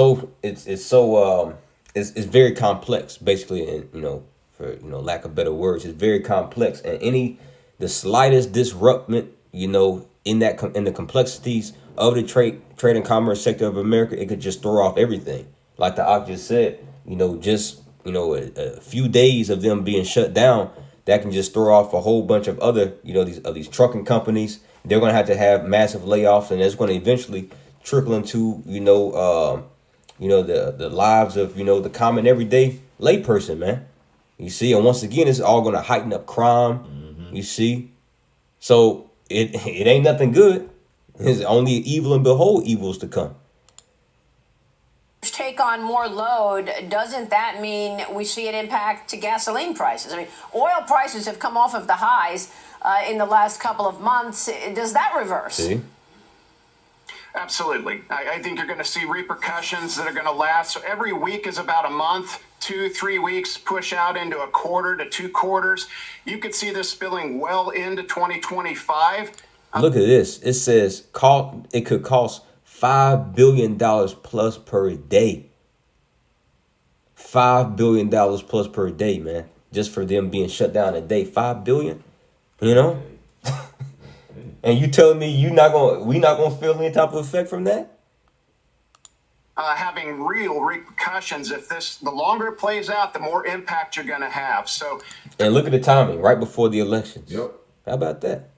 very complex, basically, and, you know, for, you know, lack of better words, it's very complex, and the slightest disruption, you know, in the complexities of the trade and commerce sector of America, it could just throw off everything. Like the Ock just said, you know, just, you know, a few days of them being shut down, that can just throw off a whole bunch of other, you know, these trucking companies. They're going to have massive layoffs, and it's going to eventually trickle into, you know, the lives of, you know, the common everyday layperson, man. You see, and once again, it's all going to heighten up crime. You see, so it ain't nothing good. It's only evil, and behold, evils to come. Take on more load, doesn't that mean we see an impact to gasoline prices? I mean, oil prices have come off of the highs in the last couple of months. Does that reverse? See? Absolutely. I think you're going to see repercussions that are going to last. So every week is about a month, 2-3 weeks, push out into a quarter to 2 quarters. You could see this spilling well into 2025. Look at this. It says it could cost $5 billion plus per day. $5 billion plus per day, man. Just for them being shut down a day. $5 billion, you know? And you telling me we not gonna feel any type of effect from that? Having real repercussions. The longer it plays out, the more impact you're going to have. So, and look at the timing, right before the elections. Yep. How about that?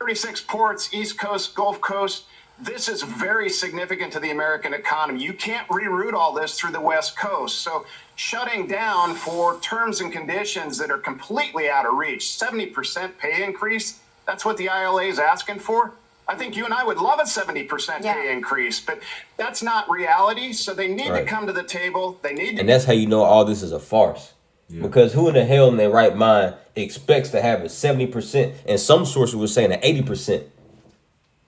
36 ports, East Coast, Gulf Coast. This is very significant to the American economy. You can't reroute all this through the West Coast. So shutting down for terms and conditions that are completely out of reach, 70% pay increase, that's what the ILA is asking for. I think you and I would love a 70% pay increase, but that's not reality. So they need to come to the table. They need to. And that's how you know all this is a farce. Yeah. Because who in the hell in their right mind expects to have a 70%, and some sources were saying an 80%?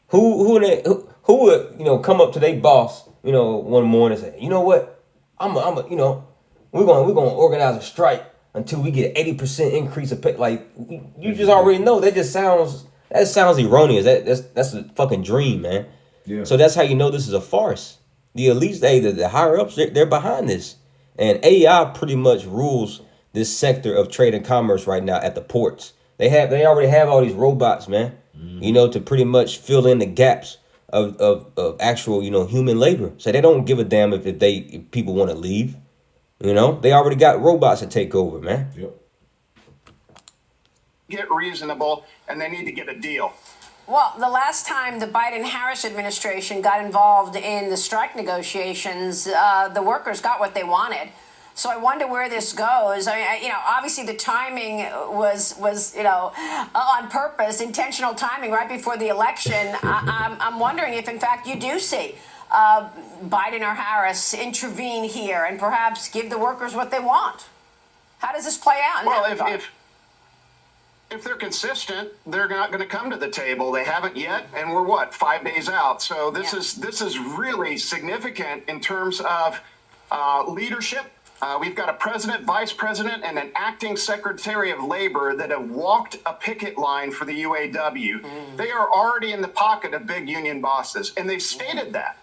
Who would, you know, come up to their boss, you know, one morning and say, you know what, you know, we're gonna organize a strike until we get 80% increase of pay. Like, you just already know that sounds erroneous. That's a fucking dream, man. Yeah. So that's how you know this is a farce. The elites, the higher ups, they're behind this, and AI pretty much rules this sector of trade and commerce right now at the ports. They already have all these robots, man. You know, to pretty much fill in the gaps of actual, you know, human labor. So they don't give a damn if people want to leave. You know, they already got robots to take over, man. Yep. Get reasonable, and they need to get a deal. Well, the last time the Biden-Harris administration got involved in the strike negotiations, the workers got what they wanted. So I wonder where this goes. I mean, you know, obviously the timing was you know, on purpose, intentional timing right before the election. I'm wondering if, in fact, you do see Biden or Harris intervene here and perhaps give the workers what they want. How does this play out? Well, if they're consistent, they're not going to come to the table. They haven't yet, and we're 5 days out. So this is really significant in terms of leadership. We've got a president, vice president, and an acting secretary of labor that have walked a picket line for the UAW. They are already in the pocket of big union bosses, and they've stated that.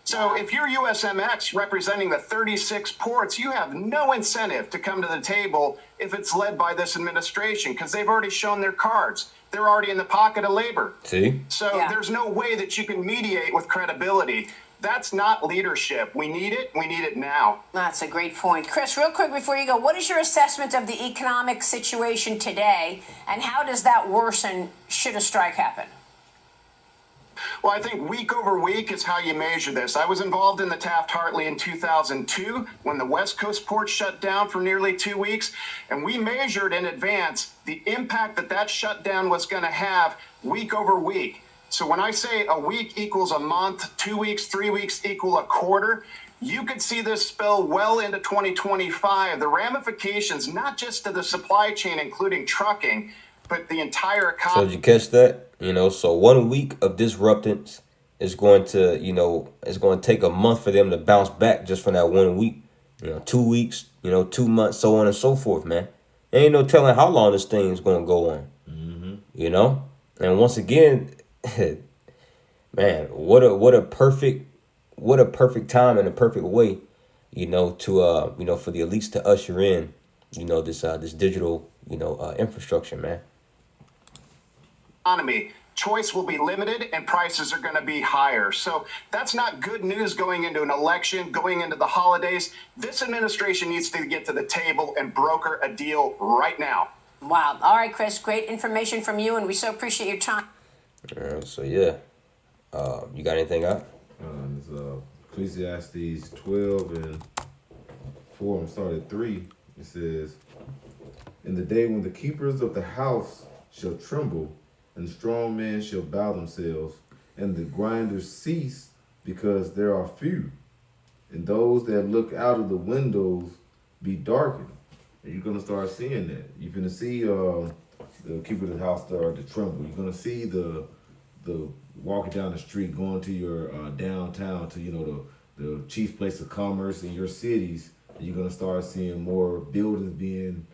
So if you're USMX representing the 36 ports, you have no incentive to come to the table if it's led by this administration, because they've already shown their cards. They're already in the pocket of labor. See? So there's no way that you can mediate with credibility. That's not leadership. We need it. We need it now. That's a great point. Chris, real quick before you go, what is your assessment of the economic situation today, and how does that worsen should a strike happen? Well, I think week over week is how you measure this. I was involved in the Taft-Hartley in 2002 when the West Coast ports shut down for nearly 2 weeks, and we measured in advance the impact that that shutdown was going to have week over week. So when I say a week equals a month, 2 weeks, 3 weeks equal a quarter, you could see this spill well into 2025. The ramifications, not just to the supply chain, including trucking, but the entire economy. So did you catch that? So 1 week of disruptance is going to, it's going to take a month for them to bounce back just from that 1 week. 2 weeks, 2 months, so on and so forth, man. There ain't no telling how long this thing is going to go on. And once again, man, what a perfect time and a perfect way, to for the elites to usher in, this digital, infrastructure, man. Economy. Choice will be limited and prices are going to be higher. So that's not good news going into an election, going into the holidays. This administration needs to get to the table and broker a deal right now. Wow. All right, Chris, great information from you, and we so appreciate your time. So, yeah. You got anything out? Ecclesiastes 12 and 4, I'm starting at 3. It says, in the day when the keepers of the house shall tremble, and strong men shall bow themselves, and the grinders cease, because there are few, and those that look out of the windows be darkened. And you're gonna start seeing that. You're gonna see the keeper of the house start to tremble. You're gonna see the walking down the street, going to your downtown, to the chief place of commerce in your cities. And you're gonna start seeing more buildings being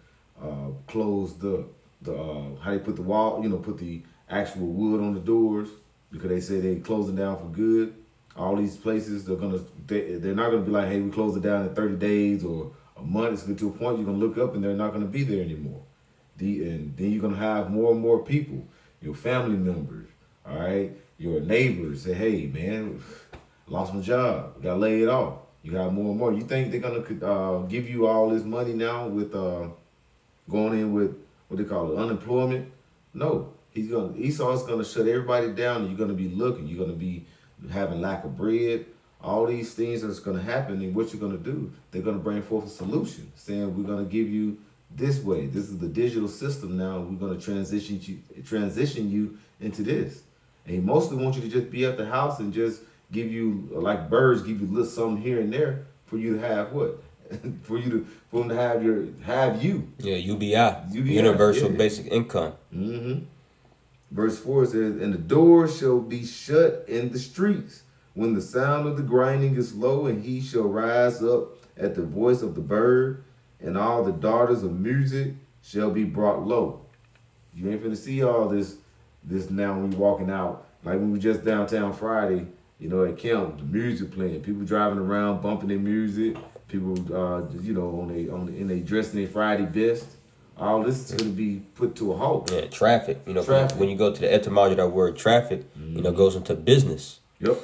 closed up. How they put the wall, put the actual wood on the doors, because they say they closing down for good. All these places, they're not gonna be like, hey, we close it down in 30 days or a month. It's going to a point you're gonna look up and they're not gonna be there anymore. And then you're gonna have more and more people, your family members, all right, your neighbors say, hey man, lost my job, got laid off. You got more and more. You think they're gonna give you all this money now with going in with what they call it, unemployment? No, Esau's gonna shut everybody down, and you're gonna be looking. You're gonna be having lack of bread. All these things that's gonna happen, and what you're gonna do? They're gonna bring forth a solution, saying we're gonna give you this way. This is the digital system now. We're gonna transition you into this. And he mostly wants you to just be at the house and just give you, like birds, give you a little something here and there for you to have what? for them to have you. Yeah, UBI. Universal Basic Income. Mm-hmm. Verse 4 says, and the doors shall be shut in the streets when the sound of the grinding is low, and he shall rise up at the voice of the bird, and all the daughters of music shall be brought low. You ain't finna see all this now when you're walking out. Like when we just downtown Friday, at camp, the music playing, people driving around bumping their music, people in they dressed in their Friday best. All this is going to be put to a halt. Yeah, traffic. Traffic. When you go to the etymology of that word traffic, goes into business. Yep.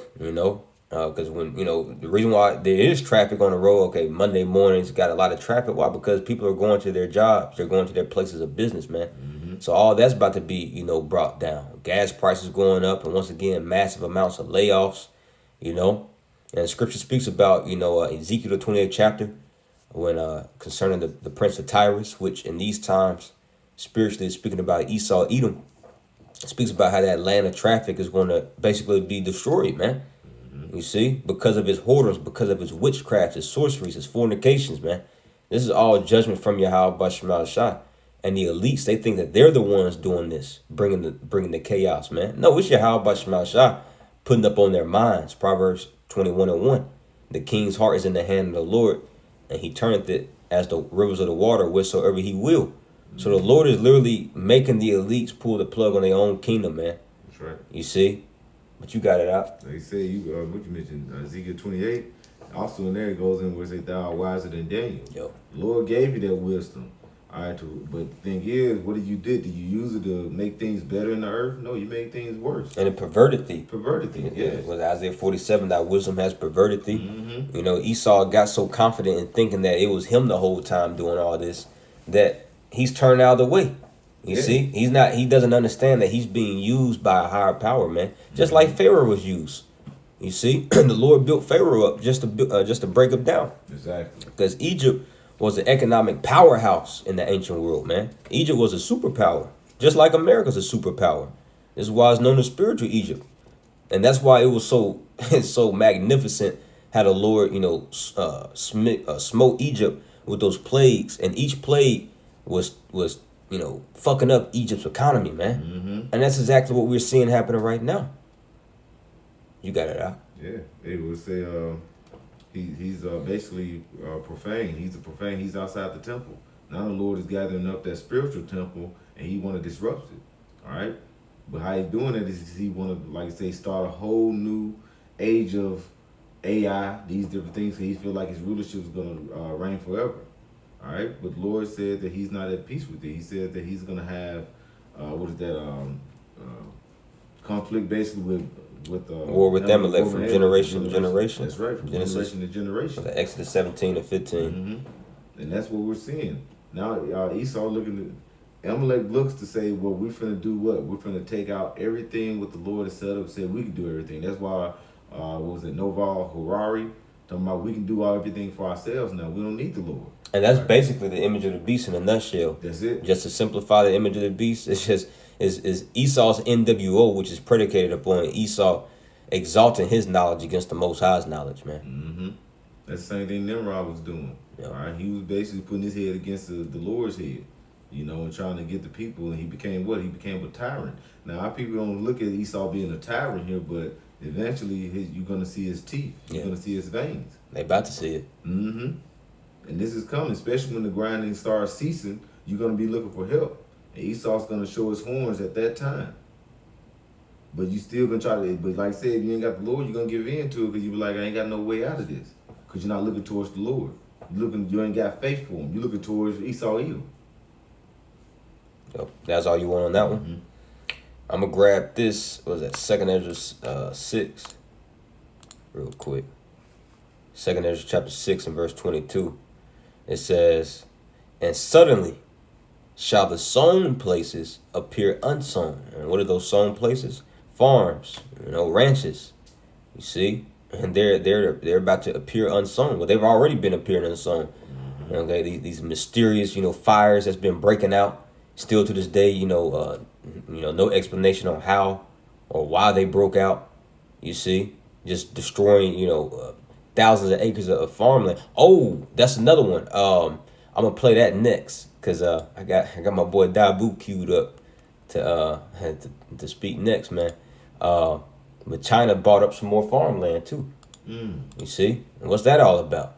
Because when, the reason why there is traffic on the road, okay, Monday mornings got a lot of traffic. Why? Because people are going to their jobs. They're going to their places of business, man. Mm-hmm. So all that's about to be, brought down. Gas prices going up, and once again, massive amounts of layoffs, And Scripture speaks about, Ezekiel the 28th chapter, when concerning the prince of Tyrus, which in these times, spiritually speaking about Esau, Edom, speaks about how that land of traffic is going to basically be destroyed, man. You see, because of his whoredoms, because of his witchcraft, his sorceries, his fornications, man. This is all judgment from Yahweh Bashar Shah. And the elites, they think that they're the ones doing this, bringing the chaos, man. No, it's Yahweh Bashar Shah putting up on their minds. Proverbs 21:1. The king's heart is in the hand of the Lord, and he turneth it as the rivers of the water wheresoever he will. So the Lord is literally making the elites pull the plug on their own kingdom, man. That's right. You see? But you got it out. They say what you mentioned, Ezekiel 28. Also in there it goes in where it says thou art wiser than Daniel. Yo. The Lord gave you that wisdom. All right, but the thing is, what did you do? Did you use it to make things better in the earth? No, you made things worse. And it perverted thee. Perverted thee, yes. With Isaiah 47, thy wisdom has perverted thee. Mm-hmm. You know, Esau got so confident in thinking that it was him the whole time doing all this, that he's turned out of the way. You see? He doesn't understand that he's being used by a higher power, man. Just like Pharaoh was used. You see? The Lord built Pharaoh up just to break him down. Exactly. Because Egypt was an economic powerhouse in the ancient world, man. Egypt was a superpower, just like America's a superpower. This is why it's known as spiritual Egypt, and that's why it was so so magnificent how the Lord, you know, smote Egypt with those plagues, and each plague was you know, fucking up Egypt's economy, man. Mm-hmm. And that's exactly what we're seeing happening right now. You got it out. Yeah, it would say he's basically profane. He's a profane. He's outside the temple. Now the Lord is gathering up that spiritual temple, and he want to disrupt it. All right, but how he's doing it is he want to, like I say, start a whole new age of AI. These different things. He feel like his rulership is going to reign forever. All right, but the Lord said that he's not at peace with it. He said that he's going to have conflict basically with war with Amalek from generation to generation. That's right, from generation to generation. The Exodus 17 and 15. Mm-hmm. And that's what we're seeing. Now Esau looking at Amalek looks to say, well, we're finna do what? We're finna take out everything what the Lord has set up, said we can do everything. That's why what was it, Noval Harari, talking about we can do everything for ourselves now. We don't need the Lord. And that's basically the image of the beast in a nutshell. That's it. Just to simplify the image of the beast, it's just is Esau's NWO, which is predicated upon Esau exalting his knowledge against the Most High's knowledge, man. Mm-hmm. That's the same thing Nimrod was doing. Yep. All right, he was basically putting his head against the Lord's head, you know, and trying to get the people, and he became what? He became a tyrant. Now, our people don't look at Esau being a tyrant here, but eventually you're going to see his teeth. You're going to see his veins. They about to see it. Mm-hmm. And this is coming, especially when the grinding starts ceasing. You're going to be looking for help. And Esau's going to show his horns at that time. But you still going to try to, but like I said, if you ain't got the Lord, you're going to give in to it because you be like, I ain't got no way out of this. Because you're not looking towards the Lord. You ain't got faith for him. You're looking towards Esau evil. Yep. That's all you want on that one? Mm-hmm. I'm going to grab this, what was that, 2nd Ezra 6, real quick. 2nd Ezra chapter 6 and verse 22. It says, and suddenly shall the sown places appear unsown. And what are those sown places? Farms, you know, ranches. You see? And they're about to appear unsown. Well, they've already been appearing unsown. Okay, these mysterious, you know, fires that's been breaking out. Still to this day, you know, no explanation on how or why they broke out. You see? Just destroying, you know, thousands of acres of farmland. Oh, that's another one. I'm gonna play that next because I got my boy Dabu queued up to speak next, man. But China bought up some more farmland too. You see, and what's that all about?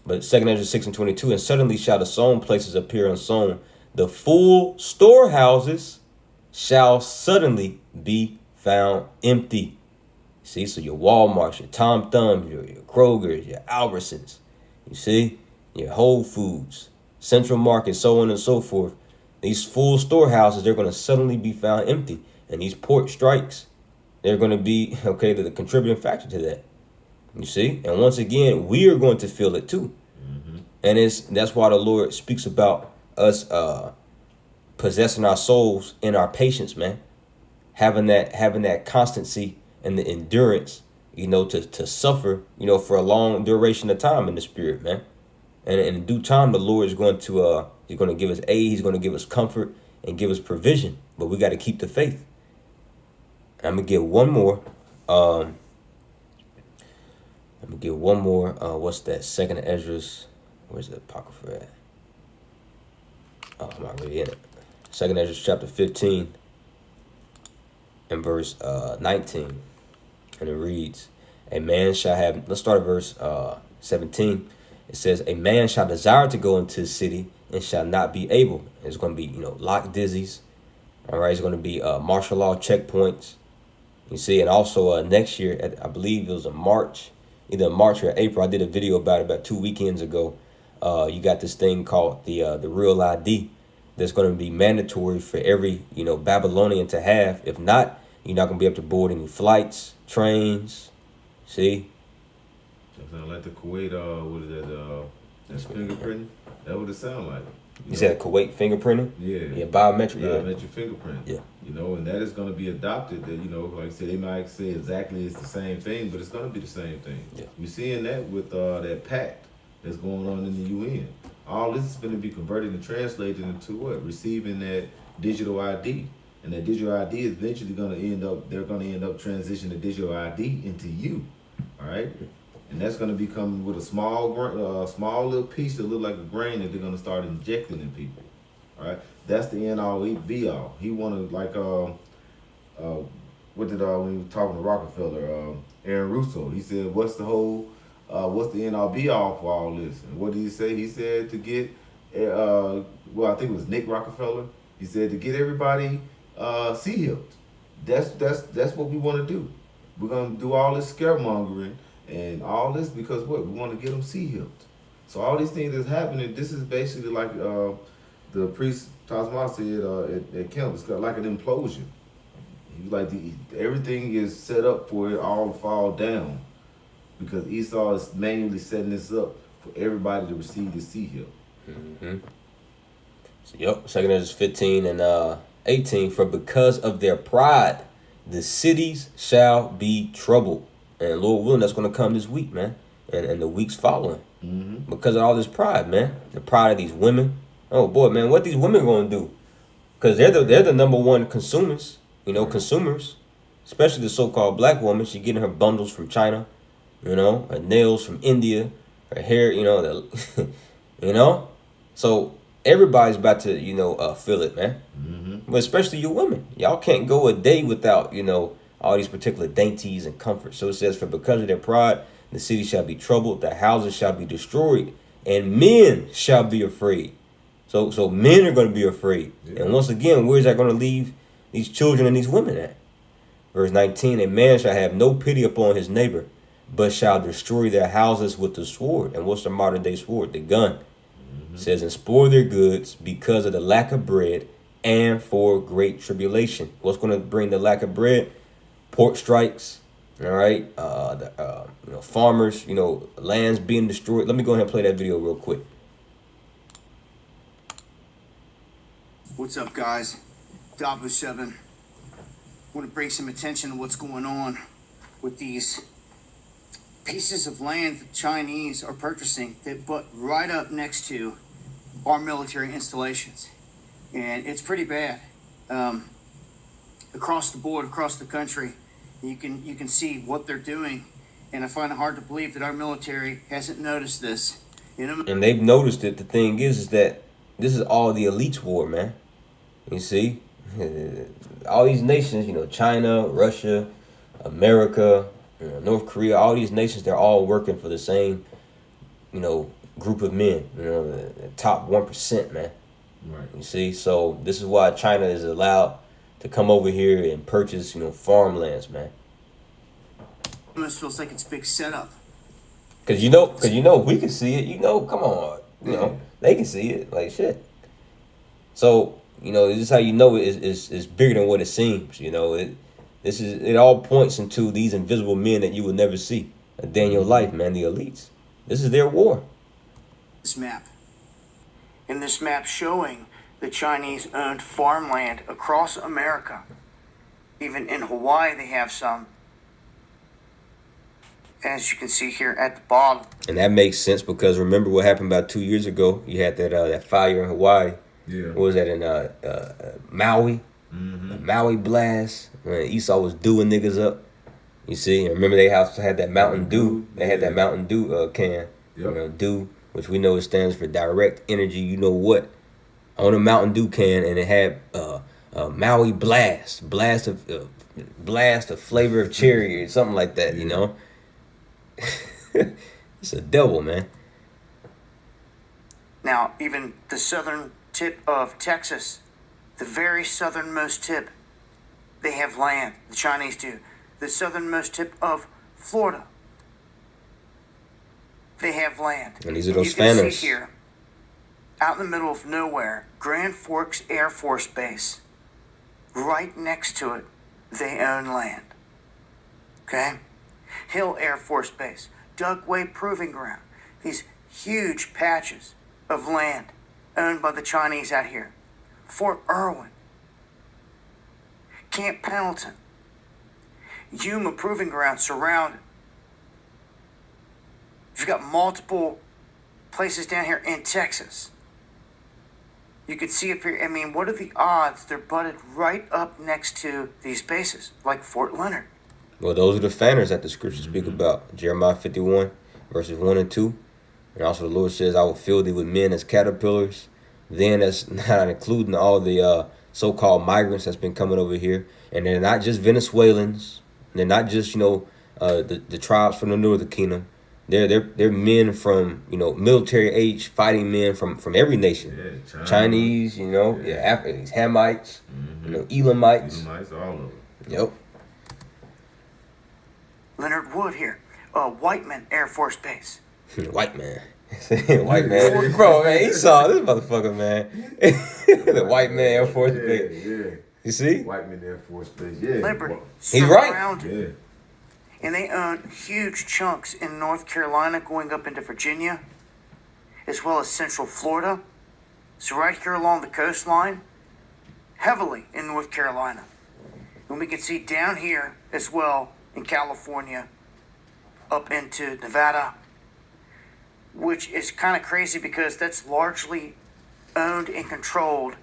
But 2nd Ezra 6 and 22, and suddenly shall the sown places appear unsown. The full storehouses shall suddenly be found empty. See, so your Walmarts, your Tom Thumbs, your Kroger's, your Albertsons, you see, your Whole Foods, Central Market, so on and so forth. These full storehouses, they're going to suddenly be found empty. And these port strikes, they're going to be, okay, the contributing factor to that. You see? And once again, we are going to feel it too. Mm-hmm. And that's why the Lord speaks about us possessing our souls in our patience, man. Having that constancy and the endurance, you know, to suffer, you know, for a long duration of time in the spirit, man. And in due time, the Lord is going to he's going to give us aid, he's going to give us comfort and give us provision. But we got to keep the faith. I'm gonna get one more. What's that? 2nd Ezra's. Where's the apocrypha at? Oh, I'm not really in it. 2nd Ezra chapter 15 and verse 19. And it reads, a man shall have, let's start at verse 17. It says, a man shall desire to go into the city and shall not be able. It's going to be, you know, lock dizzies. All right, it's going to be martial law checkpoints. You see, and also next year, I believe it was either March or April. I did a video about it about 2 weekends ago. you got this thing called the real ID that's going to be mandatory for every, Babylonian to have. If not, you're not going to be able to board any flights, trains. See? That sound like the Kuwait, what is that, that's fingerprinting? That what it sound like. You said Kuwait fingerprinting? Yeah. Biometric. Biometric fingerprint. Yeah. And that is going to be adopted. That, like I said, they might say exactly it's the same thing, but it's going to be the same thing. Yeah. We're seeing that with that pact that's going on in the UN. All this is going to be converted and translated into what? Receiving that digital ID. And that digital ID is eventually going to they're going to end up transitioning the digital ID into you. All right? And that's going to become with a small little piece that look like a grain that they're going to start injecting in people. All right? That's the end all be all. He wanted, like, when he was talking to Rockefeller, Aaron Russo, he said, what's the end all be all for all this? And what did he say? He said to get, I think it was Nick Rockefeller. He said to get everybody sea-healed. That's what we want to do. We're going to do all this scaremongering and all this because what? We want to get them sea-healed. So all these things that's happening, this is basically like the priest Tasma said at camp, it's like an implosion. He was like, everything is set up for it all to fall down because Esau is manually setting this up for everybody to receive the sea-heal. Mm-hmm. So, yep, 2 Ezra 15 and 18, for because of their pride, the cities shall be troubled. And Lord willing, that's going to come this week, man, and the weeks following. Mm-hmm. Because of all this pride, man, the pride of these women. Oh boy, man, what these women going to do? Because they're the number one consumers, consumers, especially the so-called black woman. She getting her bundles from China, her nails from India, her hair, So everybody's about to, feel it, man. Mm-hmm. But especially you women. Y'all can't go a day without, all these particular dainties and comforts. So it says, for because of their pride, the city shall be troubled, the houses shall be destroyed, and men shall be afraid. So men are going to be afraid. Yeah. And once again, where is that going to leave these children and these women at? Verse 19, a man shall have no pity upon his neighbor, but shall destroy their houses with the sword. And what's the modern day sword? The gun. Mm-hmm. It says, and spoil their goods because of the lack of bread and for great tribulation. What's going to bring the lack of bread? Port strikes. All right. Farmers, lands being destroyed. Let me go ahead and play that video real quick. What's up, guys? Dabu 7. Want to bring some attention to what's going on with these pieces of land the Chinese are purchasing that butt right up next to our military installations. And it's pretty bad. Across the board, across the country, you can see what they're doing. And I find it hard to believe that our military hasn't noticed this. And they've noticed it. The thing is that this is all the elites' war, man. You see, all these nations, China, Russia, America, North Korea, all these nations, they're all working for the same, group of men, the top 1%, man. Right. You see, so this is why China is allowed to come over here and purchase, farmlands, man. It almost feels like it's a big setup. Cause we can see it. Come on, they can see it, like shit. So this is how it's bigger than what it seems. It all points into these invisible men that you will never see a day in your life, man. The elites. This is their war. This map. And this map showing the Chinese owned farmland across America. Even in Hawaii, they have some. As you can see here at the bottom. And that makes sense because remember what happened about 2 years ago? You had that fire in Hawaii. Yeah. What was that in Maui? Mm-hmm. The Maui blast when Esau was doing niggas up. You see, remember they also had that Mountain Dew. They had that Mountain Dew can. Yep. Dew, which we know it stands for direct energy. You know what? On a Mountain Dew can, and it had Maui blast of flavor of cherry or something like that. It's a devil, man. Now, even the southern tip of Texas, the very southernmost tip, they have land. The Chinese do. The southernmost tip of Florida, they have land. And these are those you can fanners. see here, out in the middle of nowhere, Grand Forks Air Force Base. Right next to it, they own land. Okay? Hill Air Force Base, Dugway Proving Ground. These huge patches of land owned by the Chinese out here. Fort Irwin, Camp Pendleton, Yuma Proving Ground surrounded. You've got multiple places down here in Texas. You can see up here, I mean, what are the odds they're butted right up next to these bases, like Fort Leonard? Well, those are the fanners that the scriptures speak about. Jeremiah 51, verses 1 and 2. And also the Lord says, I will fill thee with men as caterpillars. Then that's not including all the so-called migrants that's been coming over here. And they're not just Venezuelans. They're not just, the tribes from the northern kingdom. They're men from, military age fighting men from every nation. Yeah, Chinese, Africans, Hamites, Elamites. Elamites, all of them. Yep. Leonard Wood here, Whiteman Air Force Base. White man. White man. Bro, man, he saw this motherfucker, man. The white man Air Force Base. Yeah. You see? White man Air Force Base, yeah. Liberty. He's right. Surrounded. Yeah. And they own huge chunks in North Carolina going up into Virginia, as well as Central Florida. So right here along the coastline, heavily in North Carolina. And we can see down here as well in California, up into Nevada, which is kind of crazy because that's largely owned and controlled,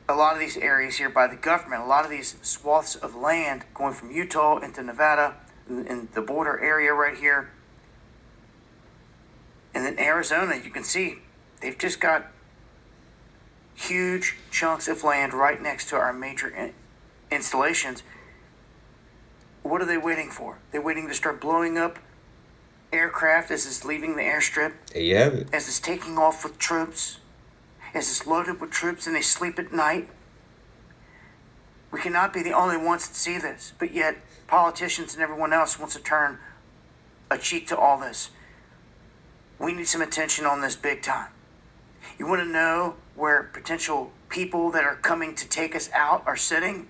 a lot of these areas here, by the government. A lot of these swaths of land going from Utah into Nevada, in the border area right here. And then Arizona, you can see, they've just got huge chunks of land right next to our major installations. What are they waiting for? They're waiting to start blowing up aircraft as it's leaving the airstrip. There you have it. As it's taking off with troops. As it's loaded with troops and they sleep at night. We cannot be the only ones that see this, but yet politicians and everyone else wants to turn a cheek to all this. We need some attention on this big time. You want to know where potential people that are coming to take us out are sitting?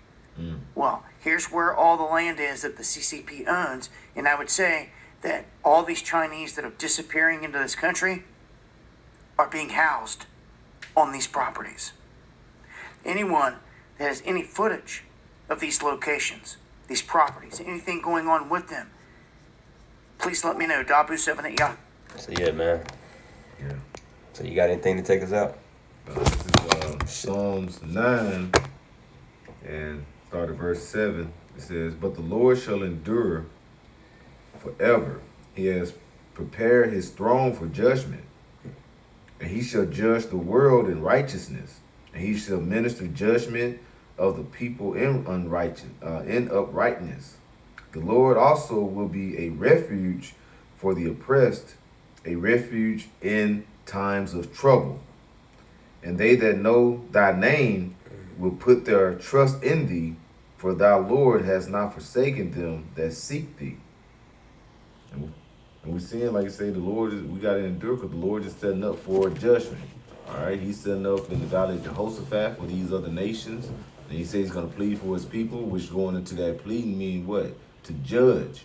Well, here's where all the land is that the CCP owns, and I would say that all these Chinese that are disappearing into this country are being housed on these properties. Anyone that has any footage of these locations, these properties, anything going on with them, please let me know. Dabu7 at Yahoo. So yeah, man. Yeah. So you got anything to take us out? This is Psalms 9 and start at verse 7. It says, but the Lord shall endure forever. He has prepared his throne for judgment. And he shall judge the world in righteousness, and he shall minister judgment of the people in uprightness. The Lord also will be a refuge for the oppressed, a refuge in times of trouble. And they that know thy name will put their trust in thee, for thy Lord has not forsaken them that seek thee. And we're seeing, like I say, the Lord is, we got to endure because the Lord is setting up for judgment. All right, he's setting up in the valley of Jehoshaphat for these other nations. And he says he's going to plead for his people, which going into that pleading mean what? To judge.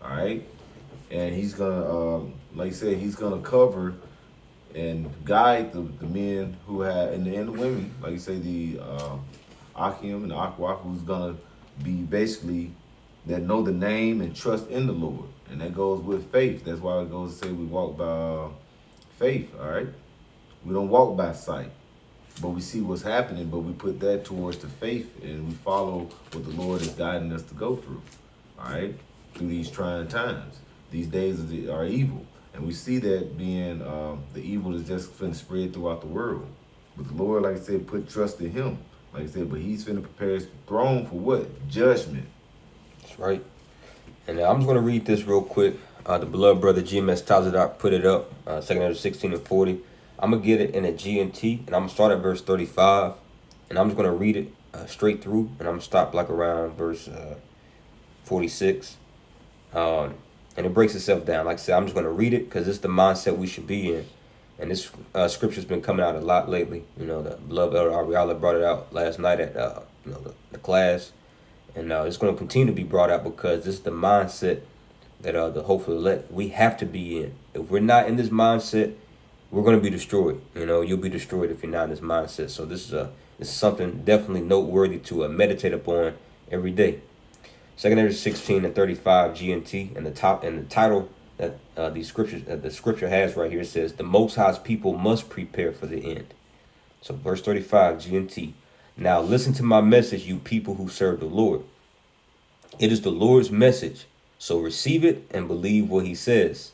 All right. And he's going to, like I said, he's going to cover and guide the men who have, and the women, like you say, the Akim and the Akwak, who's going to be basically that know the name and trust in the Lord. And that goes with faith. That's why it goes to say we walk by faith, all right? We don't walk by sight, but we see what's happening, but we put that towards the faith, and we follow what the Lord is guiding us to go through, all right? Through these trying times. These days are evil, and we see that being the evil is just finna spread throughout the world. But the Lord, like I said, put trust in him. Like I said, but he's finna prepare his throne for what? Judgment. That's right. And I'm just going to read this real quick. The beloved brother GMS Tazadot put it up, 2 16 and 40. I'm going to get it in a GNT, and I'm going to start at verse 35. And I'm just going to read it straight through, and I'm going to stop like around verse 46. And it breaks itself down. Like I said, I'm just going to read it because it's the mindset we should be in. And this scripture's been coming out a lot lately. You know, the beloved Elder Ariala brought it out last night at the class. And it's going to continue to be brought out because this is the mindset that the hopeful elect we have to be in. If we're not in this mindset, we're going to be destroyed. You know, you'll be destroyed if you're not in this mindset. So this is something definitely noteworthy to meditate upon every day. 2 Ezra 16 and 35 GNT, and the title that the scripture has right here says, "The Most High's people must prepare for the end." So verse 35 GNT. "Now listen to my message, you people who serve the Lord. It is the Lord's message, so receive it and believe what he says.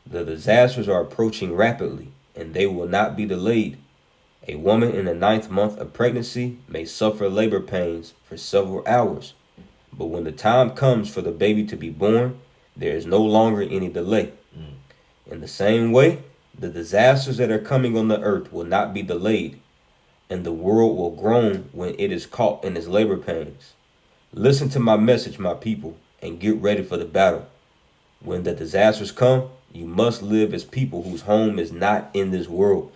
The disasters are approaching rapidly, and they will not be delayed. A woman in the 9th month of pregnancy may suffer labor pains for several hours. But when the time comes for the baby to be born, there is no longer any delay. In the same way, the disasters that are coming on the earth will not be delayed, and the world will groan when it is caught in its labor pains. Listen to my message, my people, and get ready for the battle. When the disasters come, you must live as people whose home is not in this world.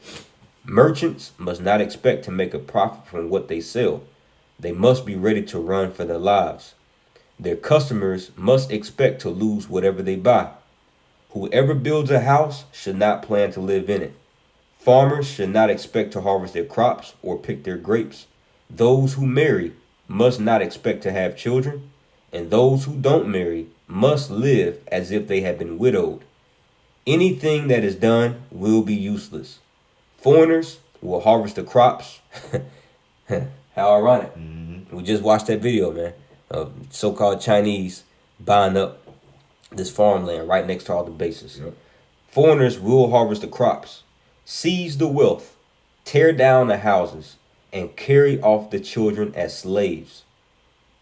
Merchants must not expect to make a profit from what they sell. They must be ready to run for their lives. Their customers must expect to lose whatever they buy. Whoever builds a house should not plan to live in it. Farmers should not expect to harvest their crops or pick their grapes. Those who marry must not expect to have children, and those who don't marry must live as if they had been widowed. Anything that is done will be useless. Foreigners will harvest the crops." How ironic. We just watched that video, man, of so-called Chinese buying up this farmland right next to all the bases. "Foreigners will harvest the crops, seize the wealth, tear down the houses, and carry off the children as slaves.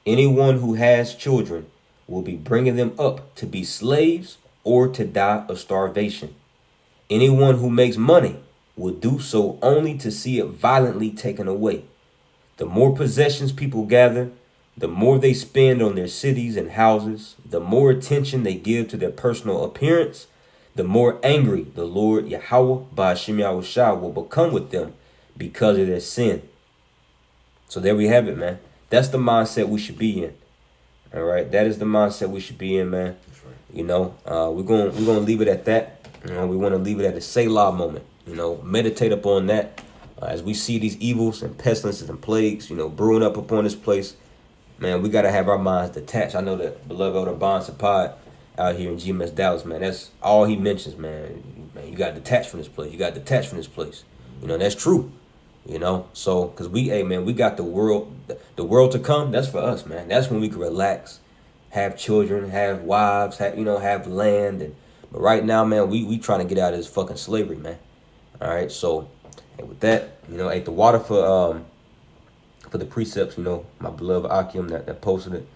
Anyone who has children will be bringing them up to be slaves or to die of starvation. Anyone who makes money will do so only to see it violently taken away. The more possessions people gather, the more they spend on their cities and houses, the more attention they give to their personal appearance, the more angry the Lord Yahweh Ba'ashem Yahushua will become with them because of their sin." So there we have it, man. That's the mindset we should be in. All right, that is the mindset we should be in, man. That's right. You know, we're gonna leave it at that. You know, we want to leave it at a Selah moment. You know, meditate upon that as we see these evils and pestilences and plagues, you know, brewing up upon this place. Man, we gotta have our minds detached. I know that beloved Elder Bon Sapad out here in GMS Dallas, man, that's all he mentions, man. Man, you gotta detach from this place. You gotta detach from this place. You know, that's true. You know, so because we got the world to come. That's for us, man. That's when we can relax, have children, have wives, have land. But right now, man, we trying to get out of this fucking slavery, man. All right, so with that, the water for the precepts, my beloved Akim that posted it.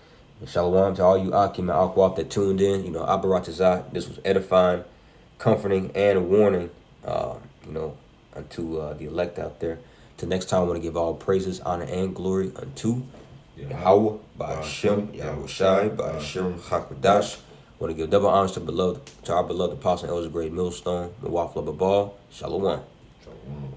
And shalom to all you Akim and Akwaf that tuned in. Abaratazah, this was edifying, comforting, and warning, unto the elect out there. Till next time, I want to give all praises, honor, and glory unto Yahweh, Ba'ashem, Yahushai, Ba'ashem, Hakwadash. I want to give double honors to our beloved Apostle Elder Grade Millstone, Mawafla Babal. Shalom. Shalom.